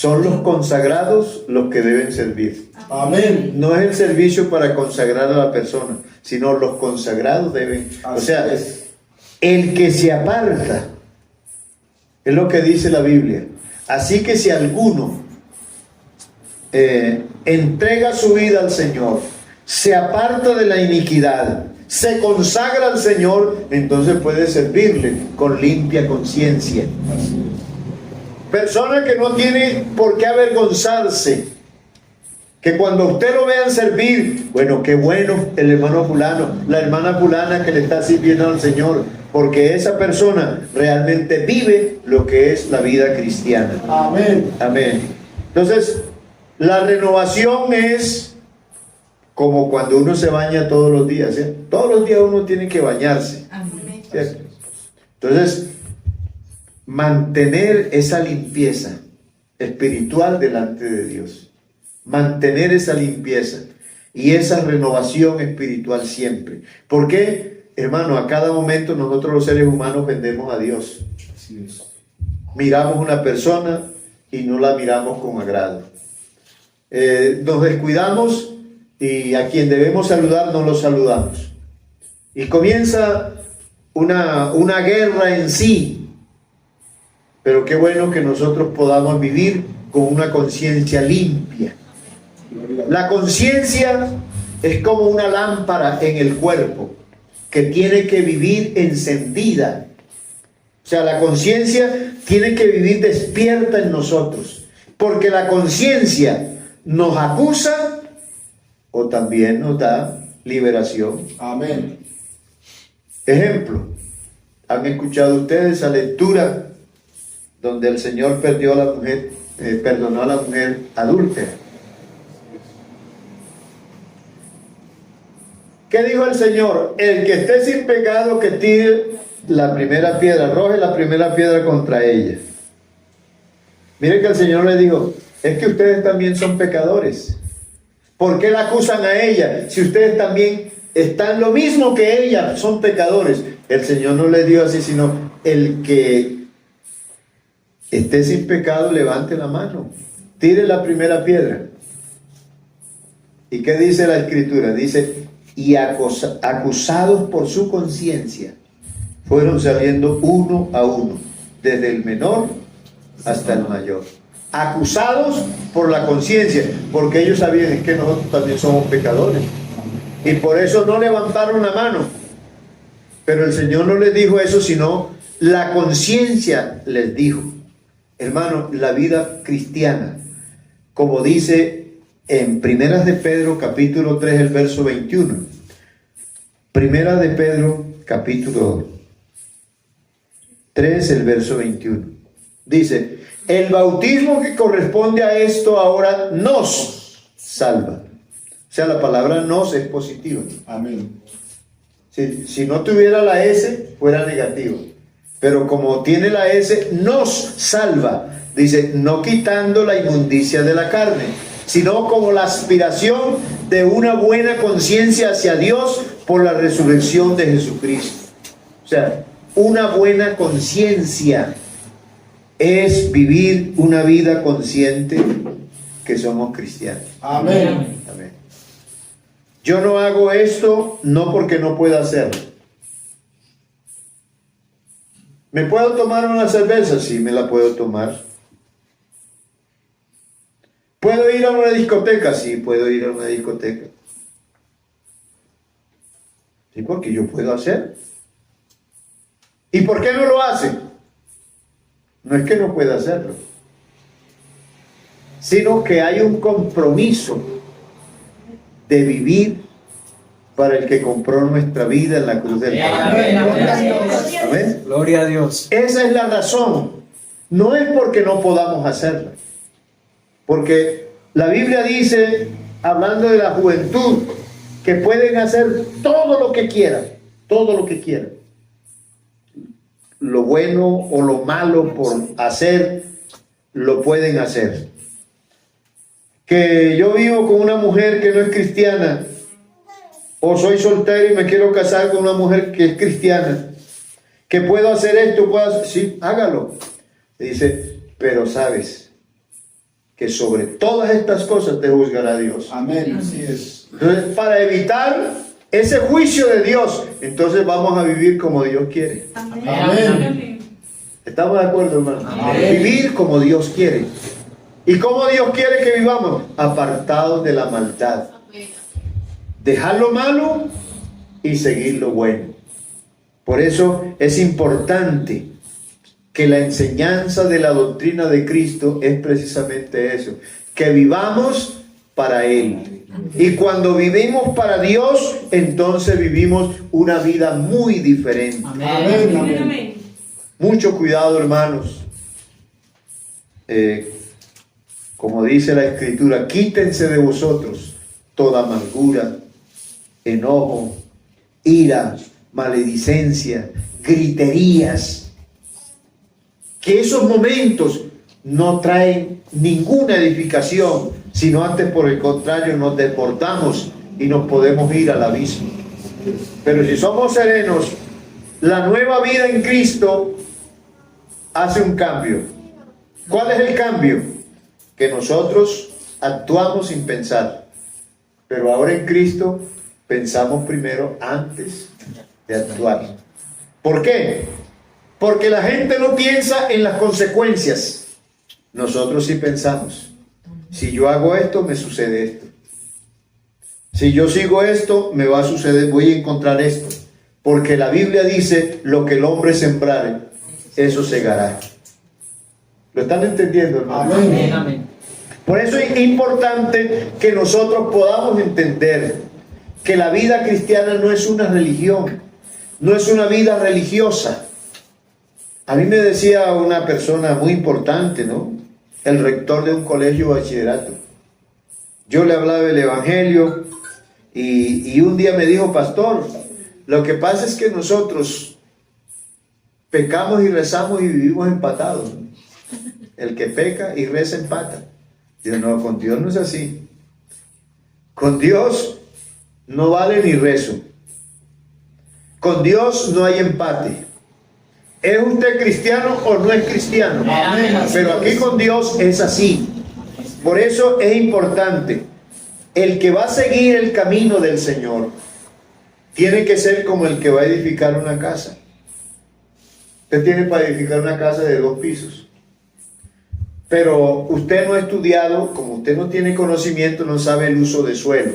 Son los consagrados los que deben servir. Amén. No es el servicio para consagrar a la persona, sino los consagrados deben. O sea, el que se aparta, es lo que dice la Biblia. Así que si alguno entrega su vida al Señor, se aparta de la iniquidad, se consagra al Señor, entonces puede servirle con limpia conciencia. Persona que no tiene por qué avergonzarse, que cuando usted lo vean servir, bueno, qué bueno el hermano fulano, la hermana fulana que le está sirviendo al Señor, porque esa persona realmente vive lo que es la vida cristiana. Amén. Amén. Entonces, la renovación es como cuando uno se baña todos los días, ¿sí? Todos los días uno tiene que bañarse, ¿cierto? Entonces, mantener esa limpieza espiritual delante de Dios, mantener esa limpieza y esa renovación espiritual siempre. ¿Por qué, hermano? A cada momento nosotros los seres humanos vendemos a Dios. Así es. Miramos una persona y no la miramos con agrado. Nos descuidamos y a quien debemos saludar no lo saludamos. Y comienza una guerra en sí. Pero qué bueno que nosotros podamos vivir con una conciencia limpia. La conciencia es como una lámpara en el cuerpo que tiene que vivir encendida. O sea, la conciencia tiene que vivir despierta en nosotros, porque la conciencia nos acusa o también nos da liberación. Amén. Ejemplo, ¿han escuchado ustedes esa lectura donde el Señor perdonó a la mujer adúltera? ¿Qué dijo el Señor? El que esté sin pecado que tire la primera piedra, arroje la primera piedra contra ella. Miren que el Señor le dijo, es que ustedes también son pecadores. ¿Por qué la acusan a ella si ustedes también están lo mismo que ella, son pecadores? El Señor no le dio así, sino el que esté sin pecado, levante la mano, tire la primera piedra. ¿Y qué dice la Escritura? Dice, y acusados por su conciencia, fueron saliendo uno a uno, desde el menor hasta el mayor. Acusados por la conciencia, porque ellos sabían es que nosotros también somos pecadores. Y por eso no levantaron la mano. Pero el Señor no les dijo eso, sino la conciencia les dijo. Hermano, la vida cristiana, como dice en Primeras de Pedro, capítulo 3, el verso 21. Primeras de Pedro, capítulo 3, el verso 21. Dice, el bautismo que corresponde a esto ahora nos salva. O sea, la palabra nos es positiva. Amén. Si no tuviera la S, fuera negativo. Pero como tiene la S, nos salva. Dice, no quitando la inmundicia de la carne, sino como la aspiración de una buena conciencia hacia Dios por la resurrección de Jesucristo. O sea, una buena conciencia es vivir una vida consciente que somos cristianos. Amén. Amén. Yo no hago esto no porque no pueda hacerlo. ¿Me puedo tomar una cerveza? Sí, me la puedo tomar. ¿Puedo ir a una discoteca? Sí, puedo ir a una discoteca. Sí, porque yo puedo hacer. ¿Y por qué no lo hace? No es que no pueda hacerlo, sino que hay un compromiso de vivir para el que compró nuestra vida en la cruz del Calvario. Amén. Gloria a Dios. Esa es la razón. No es porque no podamos hacerla. Porque la Biblia dice, hablando de la juventud, que pueden hacer todo lo que quieran. Todo lo que quieran. Lo bueno o lo malo por hacer, lo pueden hacer. Que yo vivo con una mujer que no es cristiana, o soy soltero y me quiero casar con una mujer que es cristiana, que puedo hacer esto, puedo hacer, sí, hágalo. Y dice, pero sabes, que sobre todas estas cosas te juzgará Dios. Amén. Así es. Entonces, para evitar ese juicio de Dios, entonces vamos a vivir como Dios quiere. Amén. ¿Estamos de acuerdo, hermano? Amén. Vivir como Dios quiere. ¿Y cómo Dios quiere que vivamos? Apartados de la maldad. Dejar lo malo y seguir lo bueno. Por eso es importante que la enseñanza de la doctrina de Cristo es precisamente eso, que vivamos para Él. Y cuando vivimos para Dios, entonces vivimos una vida muy diferente. Amén. Amén. Mucho cuidado, hermanos. Como dice la Escritura, quítense de vosotros toda amargura, enojo, ira, maledicencia, griterías. Que esos momentos no traen ninguna edificación, sino antes por el contrario nos desbordamos y nos podemos ir al abismo. Pero si somos serenos, la nueva vida en Cristo hace un cambio. ¿Cuál es el cambio? Que nosotros actuamos sin pensar, pero ahora en Cristo pensamos primero antes de actuar. ¿Por qué? Porque la gente no piensa en las consecuencias. Nosotros sí pensamos. Si yo hago esto, me sucede esto. Si yo sigo esto, me va a suceder, voy a encontrar esto. Porque la Biblia dice, lo que el hombre sembrare, eso segará. ¿Lo están entendiendo, hermano? Amén. Por eso es importante que nosotros podamos entender que la vida cristiana no es una religión, no es una vida religiosa. A mí me decía una persona muy importante, ¿no? El rector de un colegio de bachillerato. Yo le hablaba del Evangelio y un día me dijo, pastor, lo que pasa es que nosotros pecamos y rezamos y vivimos empatados. El que peca y reza empata. Digo, no, con Dios no es así. Con Dios no vale ni rezo. Con Dios no hay empate. ¿Es usted cristiano o no es cristiano? Amén. Pero aquí con Dios es así. Por eso es importante. El que va a seguir el camino del Señor tiene que ser como el que va a edificar una casa. Usted tiene para edificar una casa de 2 pisos. Pero usted no ha estudiado, como usted no tiene conocimiento, no sabe el uso de suelo.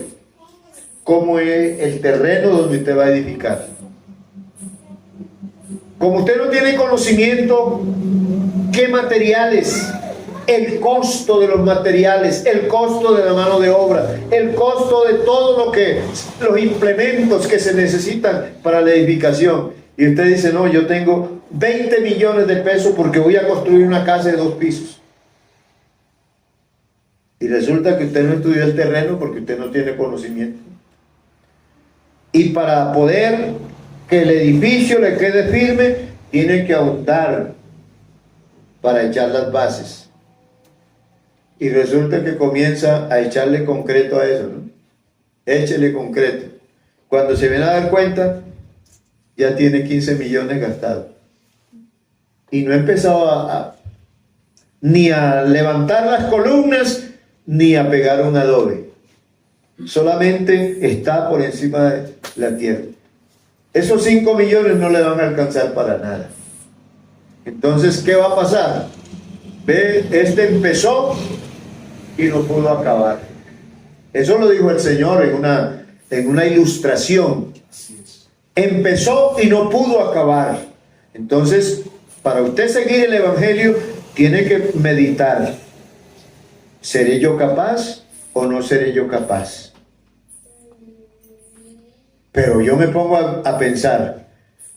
¿Cómo es el terreno donde usted va a edificar? Como usted no tiene conocimiento, ¿qué materiales? El costo de los materiales, el costo de la mano de obra, el costo de todo lo que, los implementos que se necesitan para la edificación. Y usted dice, no, yo tengo 20 millones de pesos porque voy a construir una casa de 2 pisos. Y resulta que usted no estudió el terreno porque usted no tiene conocimiento. Y para poder que el edificio le quede firme, tiene que ahondar para echar las bases. Y resulta que comienza a echarle concreto a eso, ¿no? Échele concreto. Cuando se viene a dar cuenta, ya tiene 15 millones gastados. Y no ha empezado ni a levantar las columnas, ni a pegar un adobe. Solamente está por encima de la tierra. Esos 5 millones no le van a alcanzar para nada. Entonces, ¿qué va a pasar? Ve, este empezó y no pudo acabar. Eso lo dijo el Señor en una ilustración. Empezó y no pudo acabar. Entonces, para usted seguir el Evangelio, tiene que meditar. ¿Seré yo capaz o no seré yo capaz? Pero yo me pongo a pensar,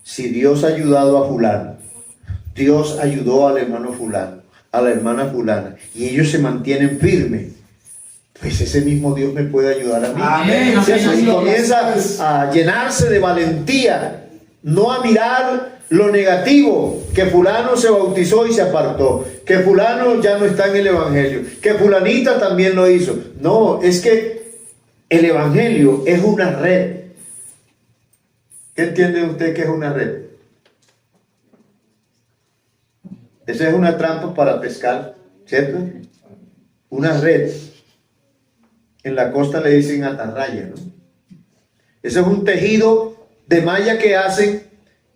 si Dios ha ayudado a fulano, Dios ayudó al hermano fulano, a la hermana fulana, y ellos se mantienen firmes, pues ese mismo Dios me puede ayudar a mí. Amén. Y comienza a llenarse de valentía, no a mirar lo negativo, que fulano se bautizó y se apartó, que fulano ya no está en el Evangelio, que fulanita también lo hizo. No, es que el Evangelio es una red. ¿Qué entiende usted que es una red? Esa es una trampa para pescar, ¿cierto? una red. En la costa le dicen atarraya, ¿no? Ese es un tejido de malla que hacen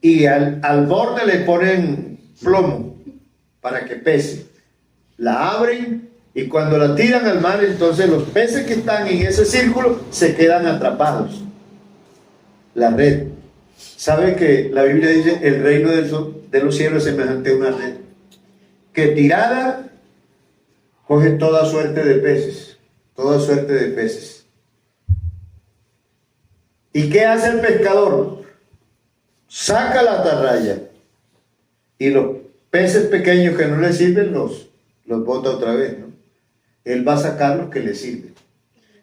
y al borde le ponen plomo para que pese. La abren y cuando la tiran al mar, entonces los peces que están en ese círculo se quedan atrapados. La red. ¿Sabe que la Biblia dice el reino de los cielos es semejante a una red que tirada coge toda suerte de peces? Toda suerte de peces. ¿Y qué hace el pescador? Saca la atarraya y los peces pequeños que no le sirven los bota otra vez, ¿no? Él va a sacar los que le sirven.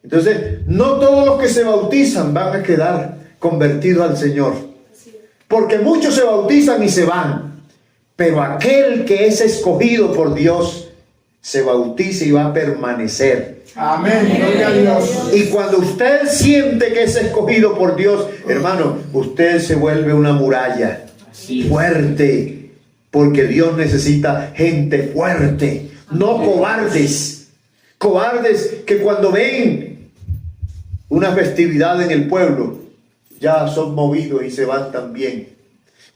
Entonces, no todos los que se bautizan van a quedar convertidos al Señor, porque muchos se bautizan y se van, pero aquel que es escogido por Dios se bautiza y va a permanecer. Amén. Gloria a Dios. Y cuando usted siente que es escogido por Dios, hermano, usted se vuelve una muralla fuerte, porque Dios necesita gente fuerte, no cobardes. Cobardes que cuando ven una festividad en el pueblo, ya son movidos y se van también.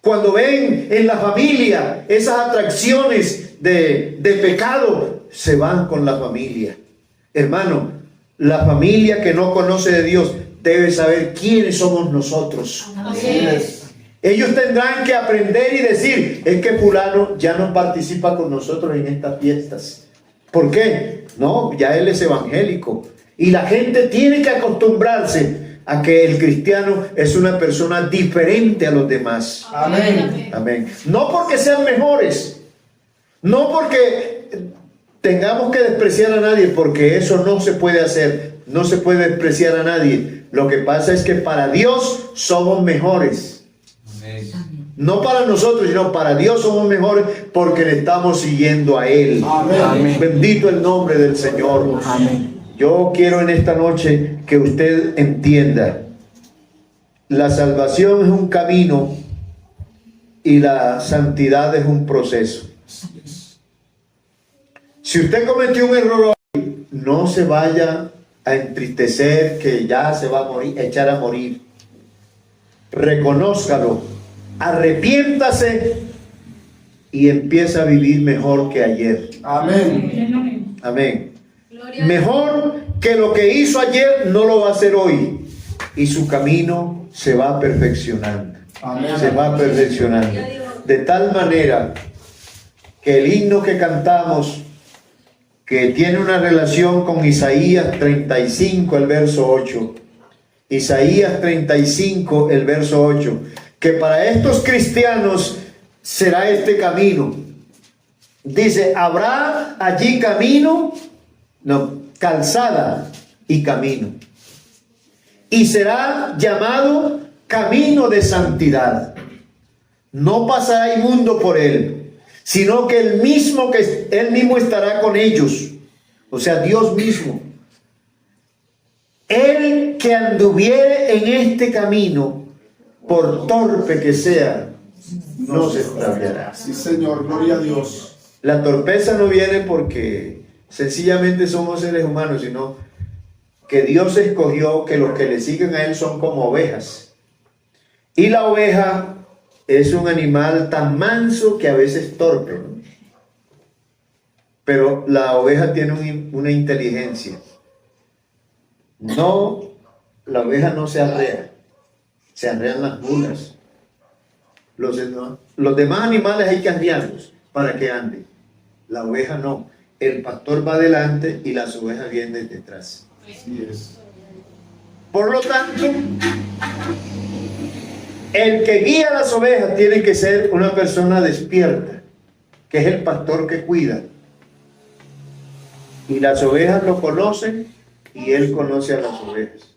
Cuando ven en la familia esas atracciones de pecado, se van con la familia. Hermano, la familia que no conoce de Dios debe saber quiénes somos nosotros. Así es. Ellos tendrán que aprender y decir, es que fulano ya no participa con nosotros en estas fiestas. ¿Por qué? No, ya él es evangélico. Y la gente tiene que acostumbrarse a que el cristiano es una persona diferente a los demás. Amén. Amén. No porque sean mejores, no porque tengamos que despreciar a nadie, porque eso no se puede hacer. No se puede despreciar a nadie. Lo que pasa es que para Dios somos mejores. No para nosotros, sino para Dios somos mejores porque le estamos siguiendo a Él. Amén. Bendito el nombre del Señor. Amén. Yo quiero en esta noche que usted entienda, la salvación es un camino y la santidad es un proceso. Si usted cometió un error hoy, no se vaya a entristecer que ya se va a morir, echar a morir. Reconózcalo, arrepiéntase y empieza a vivir mejor que ayer. Amén. Amén. Mejor que lo que hizo ayer no lo va a hacer hoy. Y su camino se va perfeccionando. Amén. Se va perfeccionando. De tal manera que el himno que cantamos, que tiene una relación con Isaías 35, el verso 8. Isaías 35, el verso 8. Que para estos cristianos será este camino. Dice, habrá allí camino, no, calzada y camino. Y será llamado camino de santidad. No pasará inmundo por él, sino que él mismo estará con ellos. O sea, Dios mismo. El que anduviere en este camino, por torpe que sea, no se extraviará. Sí, Señor. Gloria a Dios. La torpeza no viene porque sencillamente somos seres humanos, sino que Dios escogió que los que le siguen a Él son como ovejas. Y la oveja es un animal tan manso que a veces torpe, ¿no? Pero la oveja tiene una inteligencia. No, la oveja no se arrea, se arrean las mulas. Los demás animales hay que arrearlos para que anden. La oveja no. El pastor va adelante y las ovejas vienen detrás. Así es. Por lo tanto, el que guía a las ovejas tiene que ser una persona despierta, que es el pastor que cuida. Y las ovejas lo conocen y él conoce a las ovejas.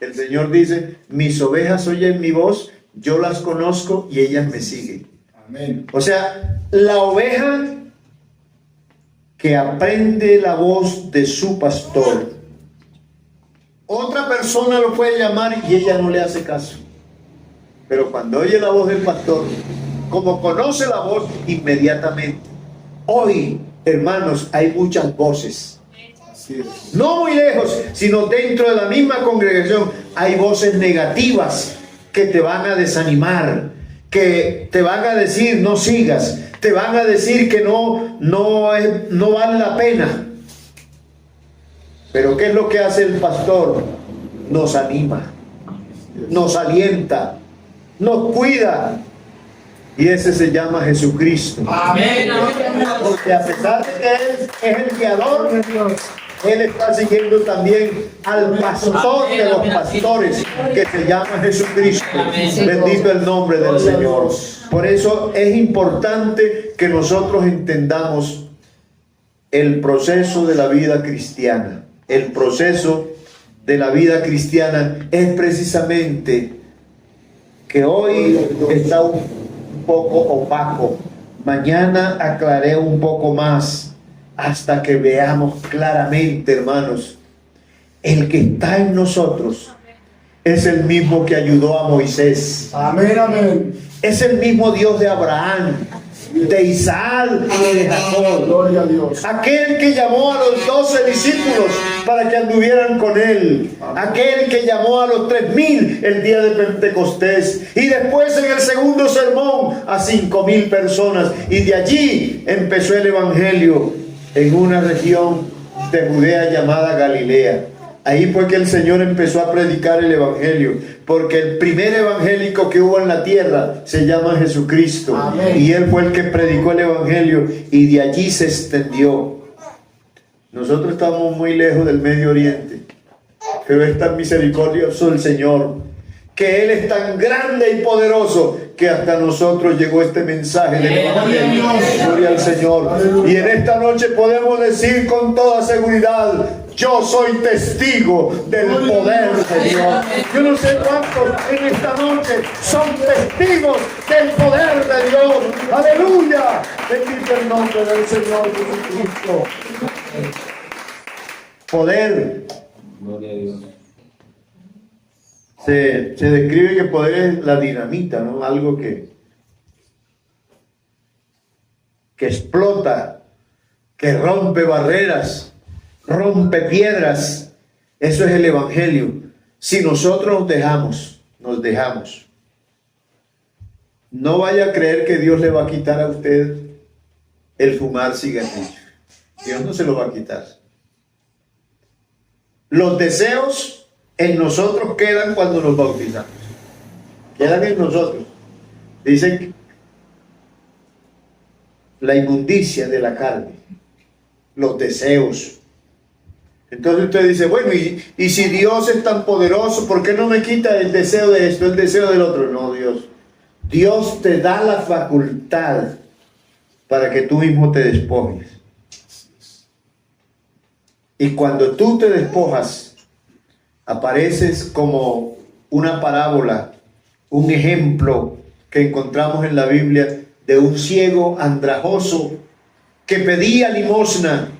El Señor dice, mis ovejas oyen mi voz, yo las conozco y ellas me siguen. Amén. O sea, la oveja que aprende la voz de su pastor, otra persona lo puede llamar y ella no le hace caso. Pero cuando oye la voz del pastor, como conoce la voz, inmediatamente. Hoy, hermanos, hay muchas voces. Así es. No muy lejos, sino dentro de la misma congregación hay voces negativas que te van a desanimar, que te van a decir no sigas, te van a decir que no vale la pena. Pero ¿qué es lo que hace el pastor? Nos anima, nos alienta, nos cuida. Y ese se llama Jesucristo. Amén. Porque a pesar de que Él es el guiador, Él está siguiendo también al pastor de los pastores, que se llama Jesucristo. Bendito el nombre del Señor. Por eso es importante que nosotros entendamos el proceso de la vida cristiana. El proceso de la vida cristiana es precisamente que hoy está un poco opaco. Mañana aclaré un poco más hasta que veamos claramente, hermanos, el que está en nosotros es el mismo que ayudó a Moisés. Amén, amén. Es el mismo Dios de Abraham, de Isaac y de Jacob. Gloria a Dios. Aquel que llamó a los 12 discípulos para que anduvieran con él. Aquel que llamó a los 3,000 el día de Pentecostés. Y después en el segundo sermón a 5,000 personas. Y de allí empezó el evangelio en una región de Judea llamada Galilea. Ahí fue que el Señor empezó a predicar el evangelio, porque el primer evangélico que hubo en la tierra se llama Jesucristo. Amén. Y Él fue el que predicó el evangelio y de allí se extendió. Nosotros estamos muy lejos del Medio Oriente, pero es tan misericordioso el Señor, que Él es tan grande y poderoso, que hasta nosotros llegó este mensaje del evangelio. Gloria al Señor. Y en esta noche podemos decir con toda seguridad: yo soy testigo del poder de Dios. Yo no sé cuántos en esta noche son testigos del poder de Dios. Aleluya. Bendito el nombre del Señor Jesucristo. Poder. Gloria a Dios. Se describe que poder es la dinamita, ¿no? Algo que explota, que rompe barreras, rompe piedras. Eso es el evangelio. Si nosotros nos dejamos, no vaya a creer que Dios le va a quitar a usted el fumar cigarrillo. Dios no se lo va a quitar. Los deseos en nosotros quedan cuando nos bautizamos. Quedan en nosotros. Dicen la inmundicia de la carne, los deseos. Entonces usted dice, bueno, y si Dios es tan poderoso, ¿por qué no me quita el deseo de esto, el deseo del otro? No, Dios te da la facultad para que tú mismo te despojes. Y cuando tú te despojas, apareces como una parábola, un ejemplo que encontramos en la Biblia de un ciego andrajoso que pedía limosna.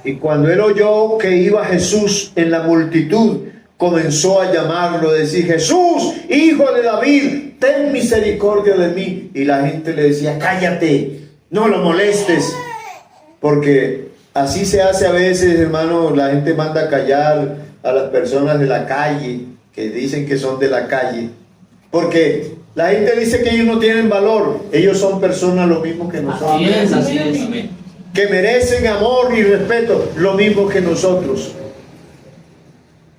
Y cuando él oyó que iba Jesús en la multitud, comenzó a llamarlo, a decir: Jesús, hijo de David, ten misericordia de mí. Y la gente le decía: cállate, no lo molestes. Porque así se hace a veces, hermano. La gente manda a callar a las personas de la calle, que dicen que son de la calle, porque la gente dice que ellos no tienen valor. Ellos son personas lo mismo que nosotros. Así es, amén. Que merecen amor y respeto lo mismo que nosotros.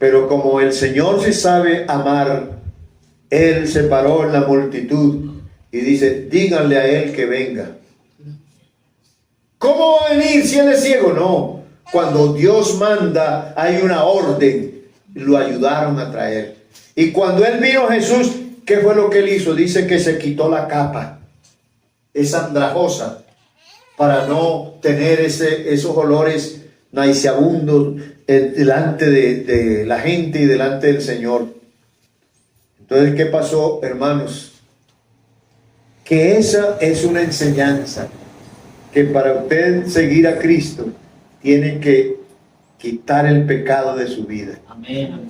Pero como el Señor se sabe amar, Él se paró en la multitud y dice: díganle a Él que venga. ¿Cómo va a venir si Él es ciego? No. Cuando Dios manda, hay una orden. Lo ayudaron a traer. Y cuando Él vino a Jesús, ¿qué fue lo que Él hizo? Dice que se quitó la capa, esa andrajosa, para no tener esos olores nauseabundos delante de la gente y delante del Señor. Entonces, ¿qué pasó, hermanos? Que esa es una enseñanza, que para usted seguir a Cristo tiene que quitar el pecado de su vida. Amén.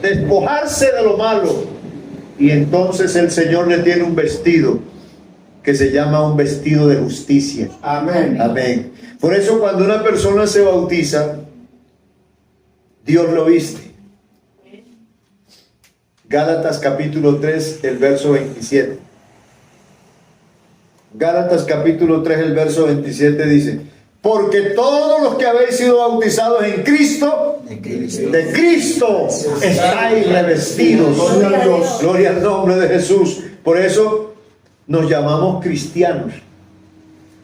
Despojarse de lo malo, y entonces el Señor le tiene un vestido que se llama un vestido de justicia. Amén. Amén. Por eso cuando una persona se bautiza, Dios lo viste. Gálatas capítulo 3, el verso 27. Gálatas capítulo 3, el verso 27 dice: porque todos los que habéis sido bautizados en Cristo, de Cristo estáis revestidos. Gloria a Dios. Gloria al nombre de Jesús. Por eso nos llamamos cristianos.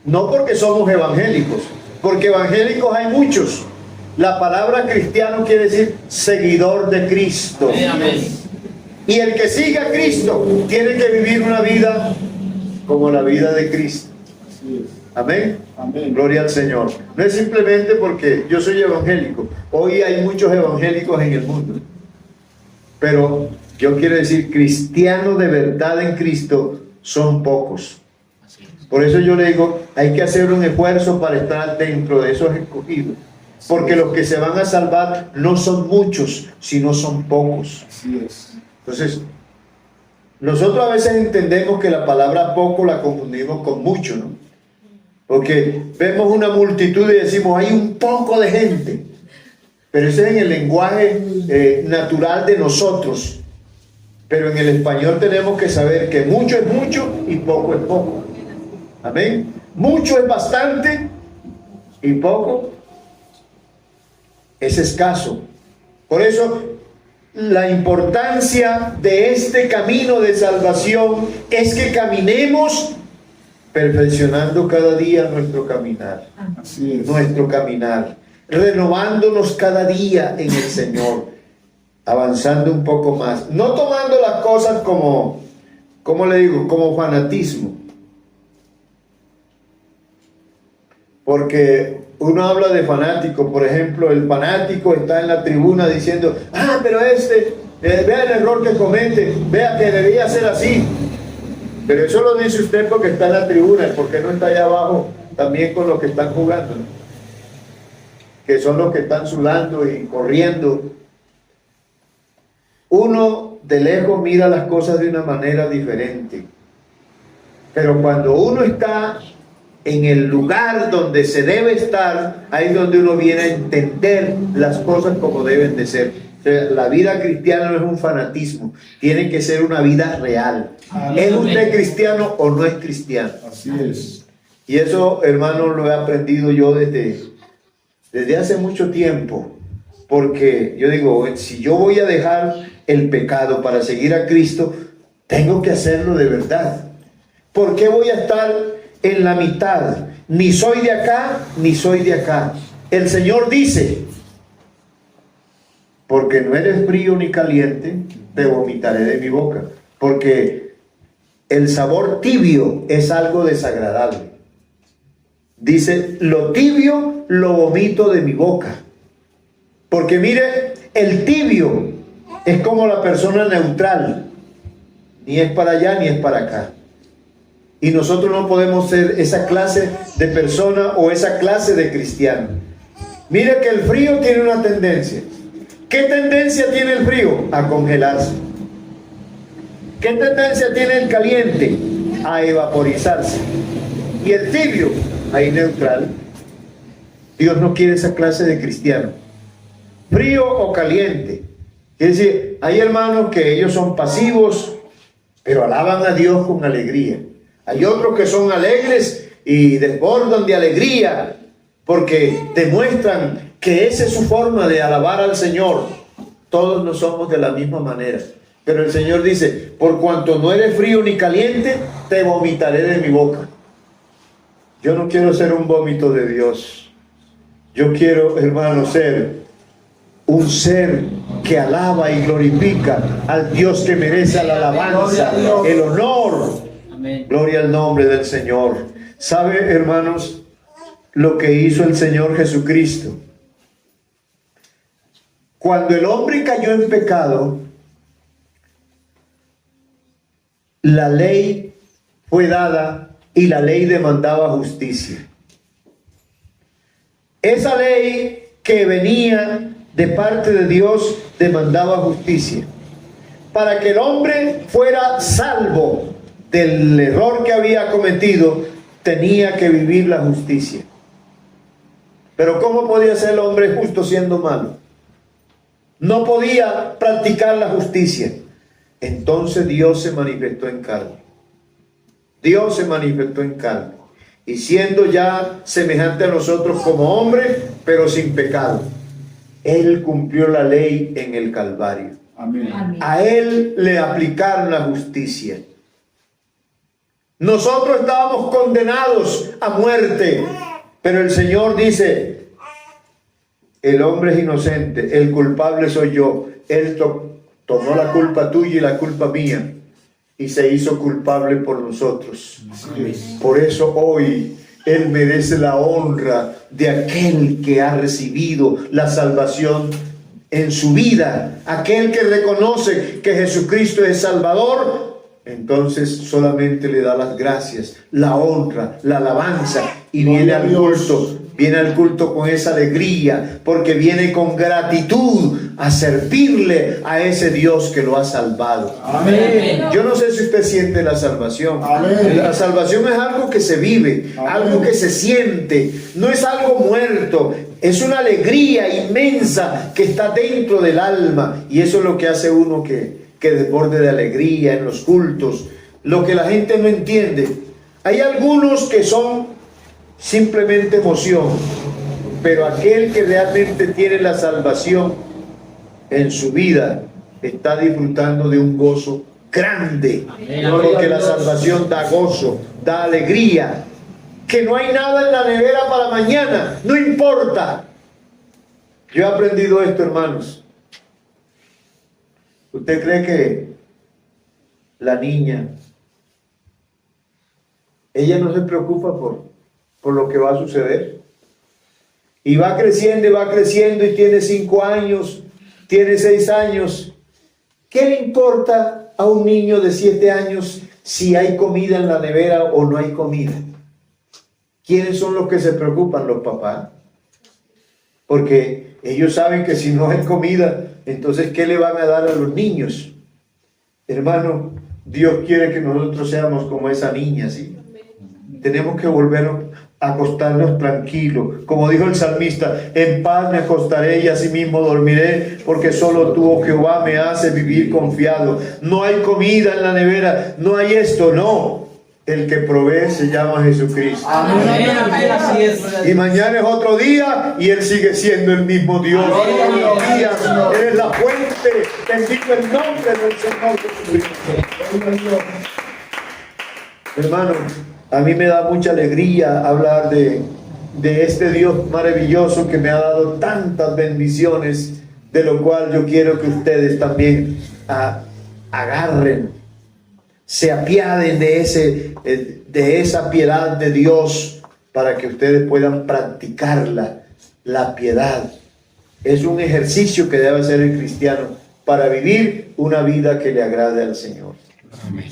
No porque somos evangélicos, porque evangélicos hay muchos. La palabra cristiano quiere decir seguidor de Cristo. Amén. Y el que siga a Cristo tiene que vivir una vida como la vida de Cristo. Así es. Amén. Amén. Gloria al Señor. No es simplemente porque yo soy evangélico. Hoy hay muchos evangélicos en el mundo. Pero yo quiero decir, cristianos de verdad en Cristo son pocos. Por eso yo le digo, hay que hacer un esfuerzo para estar dentro de esos escogidos. Porque los que se van a salvar no son muchos, sino son pocos. Así es. Entonces, nosotros a veces entendemos que la palabra poco la confundimos con mucho, ¿no? Porque vemos una multitud y decimos, hay un poco de gente. Pero ese es en el lenguaje natural de nosotros. Pero en el español tenemos que saber que mucho es mucho y poco es poco. Amén. Mucho es bastante y poco es escaso. Por eso la importancia de este camino de salvación es que caminemos perfeccionando cada día nuestro caminar. Así es. Nuestro caminar, renovándonos cada día en el Señor, avanzando un poco más, no tomando las cosas como le digo, como fanatismo, porque uno habla de fanático. Por ejemplo, el fanático está en la tribuna diciendo, pero vea el error que comete, vea que debía ser así. Pero eso lo dice usted porque está en la tribuna, porque no está allá abajo también con los que están jugando, ¿no? Que son los que están sudando y corriendo. Uno de lejos mira las cosas de una manera diferente, pero cuando uno está en el lugar donde se debe estar, ahí es donde uno viene a entender las cosas como deben de ser. O sea, la vida cristiana no es un fanatismo, tiene que ser una vida real. Amén. ¿Es usted cristiano o no es cristiano? Así es. Y eso, hermano, lo he aprendido yo desde hace mucho tiempo. Porque yo digo, si yo voy a dejar el pecado para seguir a Cristo, tengo que hacerlo de verdad. ¿Por qué voy a estar en la mitad? Ni soy de acá, ni soy de acá. El Señor dice, porque no eres frío ni caliente, te vomitaré de mi boca. Porque el sabor tibio es algo desagradable. Dice, lo tibio lo vomito de mi boca. Porque mire, el tibio es como la persona neutral. Ni es para allá ni es para acá. Y nosotros no podemos ser esa clase de persona o esa clase de cristiano. Mire que el frío tiene una tendencia. ¿Qué tendencia tiene el frío? A congelarse. ¿Qué tendencia tiene el caliente? A evaporizarse. Y el tibio, ahí neutral. Dios no quiere esa clase de cristiano. Frío o caliente. Es decir, hay hermanos que ellos son pasivos, pero alaban a Dios con alegría. Hay otros que son alegres y desbordan de alegría porque demuestran que esa es su forma de alabar al Señor. Todos no somos de la misma manera. Pero el Señor dice, por cuanto no eres frío ni caliente, te vomitaré de mi boca. Yo no quiero ser un vómito de Dios. Yo quiero, hermano, ser un ser que alaba y glorifica al Dios que merece la alabanza, el honor. Amén. Gloria al nombre del Señor. ¿Sabe, hermanos, lo que hizo el Señor Jesucristo? Cuando el hombre cayó en pecado, la ley fue dada y la ley demandaba justicia. Esa ley que venía de parte de Dios demandaba justicia. Para que el hombre fuera salvo, del error que había cometido, tenía que vivir la justicia. Pero ¿cómo podía ser el hombre justo siendo malo? No podía practicar la justicia. Entonces Dios se manifestó en carne. Dios se manifestó en carne. Y siendo ya semejante a nosotros como hombre, pero sin pecado. Él cumplió la ley en el Calvario. Amén. Amén. A Él le aplicaron la justicia. Nosotros estábamos condenados a muerte, pero el Señor dice, el hombre es inocente, el culpable soy yo. Él tomó la culpa tuya y la culpa mía y se hizo culpable por nosotros. Por eso hoy Él merece la honra de aquel que ha recibido la salvación en su vida, aquel que reconoce que Jesucristo es Salvador. Entonces solamente le da las gracias, la honra, la alabanza y viene al culto. Viene al culto con esa alegría, porque viene con gratitud a servirle a ese Dios que lo ha salvado. Amén. Yo no sé si usted siente la salvación. Amén. La salvación es algo que se vive, Amén. algo que se siente, no es algo muerto. Es una alegría inmensa que está dentro del alma, y eso es lo que hace uno que desborde de alegría en los cultos. Lo que la gente no entiende. Hay algunos que son simplemente emoción, pero aquel que realmente tiene la salvación en su vida está disfrutando de un gozo grande, porque la salvación da gozo, da alegría, que no hay nada en la nevera para mañana, no importa. Yo he aprendido esto, hermanos. ¿Usted cree que la niña, ella no se preocupa por lo que va a suceder? Y va creciendo y tiene 5 años, tiene 6 años. ¿Qué le importa a un niño de 7 años si hay comida en la nevera o no hay comida? ¿Quiénes son los que se preocupan? Los papás. Porque ellos saben que si no hay comida, entonces ¿qué le van a dar a los niños? Hermano, Dios quiere que nosotros seamos como esa niña, ¿sí? Tenemos que volver a acostarnos tranquilos. Como dijo el salmista, en paz me acostaré y asimismo dormiré, porque solo tú, oh Jehová, me hace vivir confiado. No hay comida en la nevera, no hay esto, no. El que provee se llama Jesucristo. Amén. Así es. Y mañana es otro día y Él sigue siendo el mismo Dios. Todos los días Él es la fuente. Bendito el nombre del Señor Jesucristo. Hermano, a mí me da mucha alegría hablar de este Dios maravilloso que me ha dado tantas bendiciones, de lo cual yo quiero que ustedes también agarren, se apiaden de esa piedad de Dios, para que ustedes puedan practicarla. La piedad es un ejercicio que debe hacer el cristiano para vivir una vida que le agrade al Señor. Amén.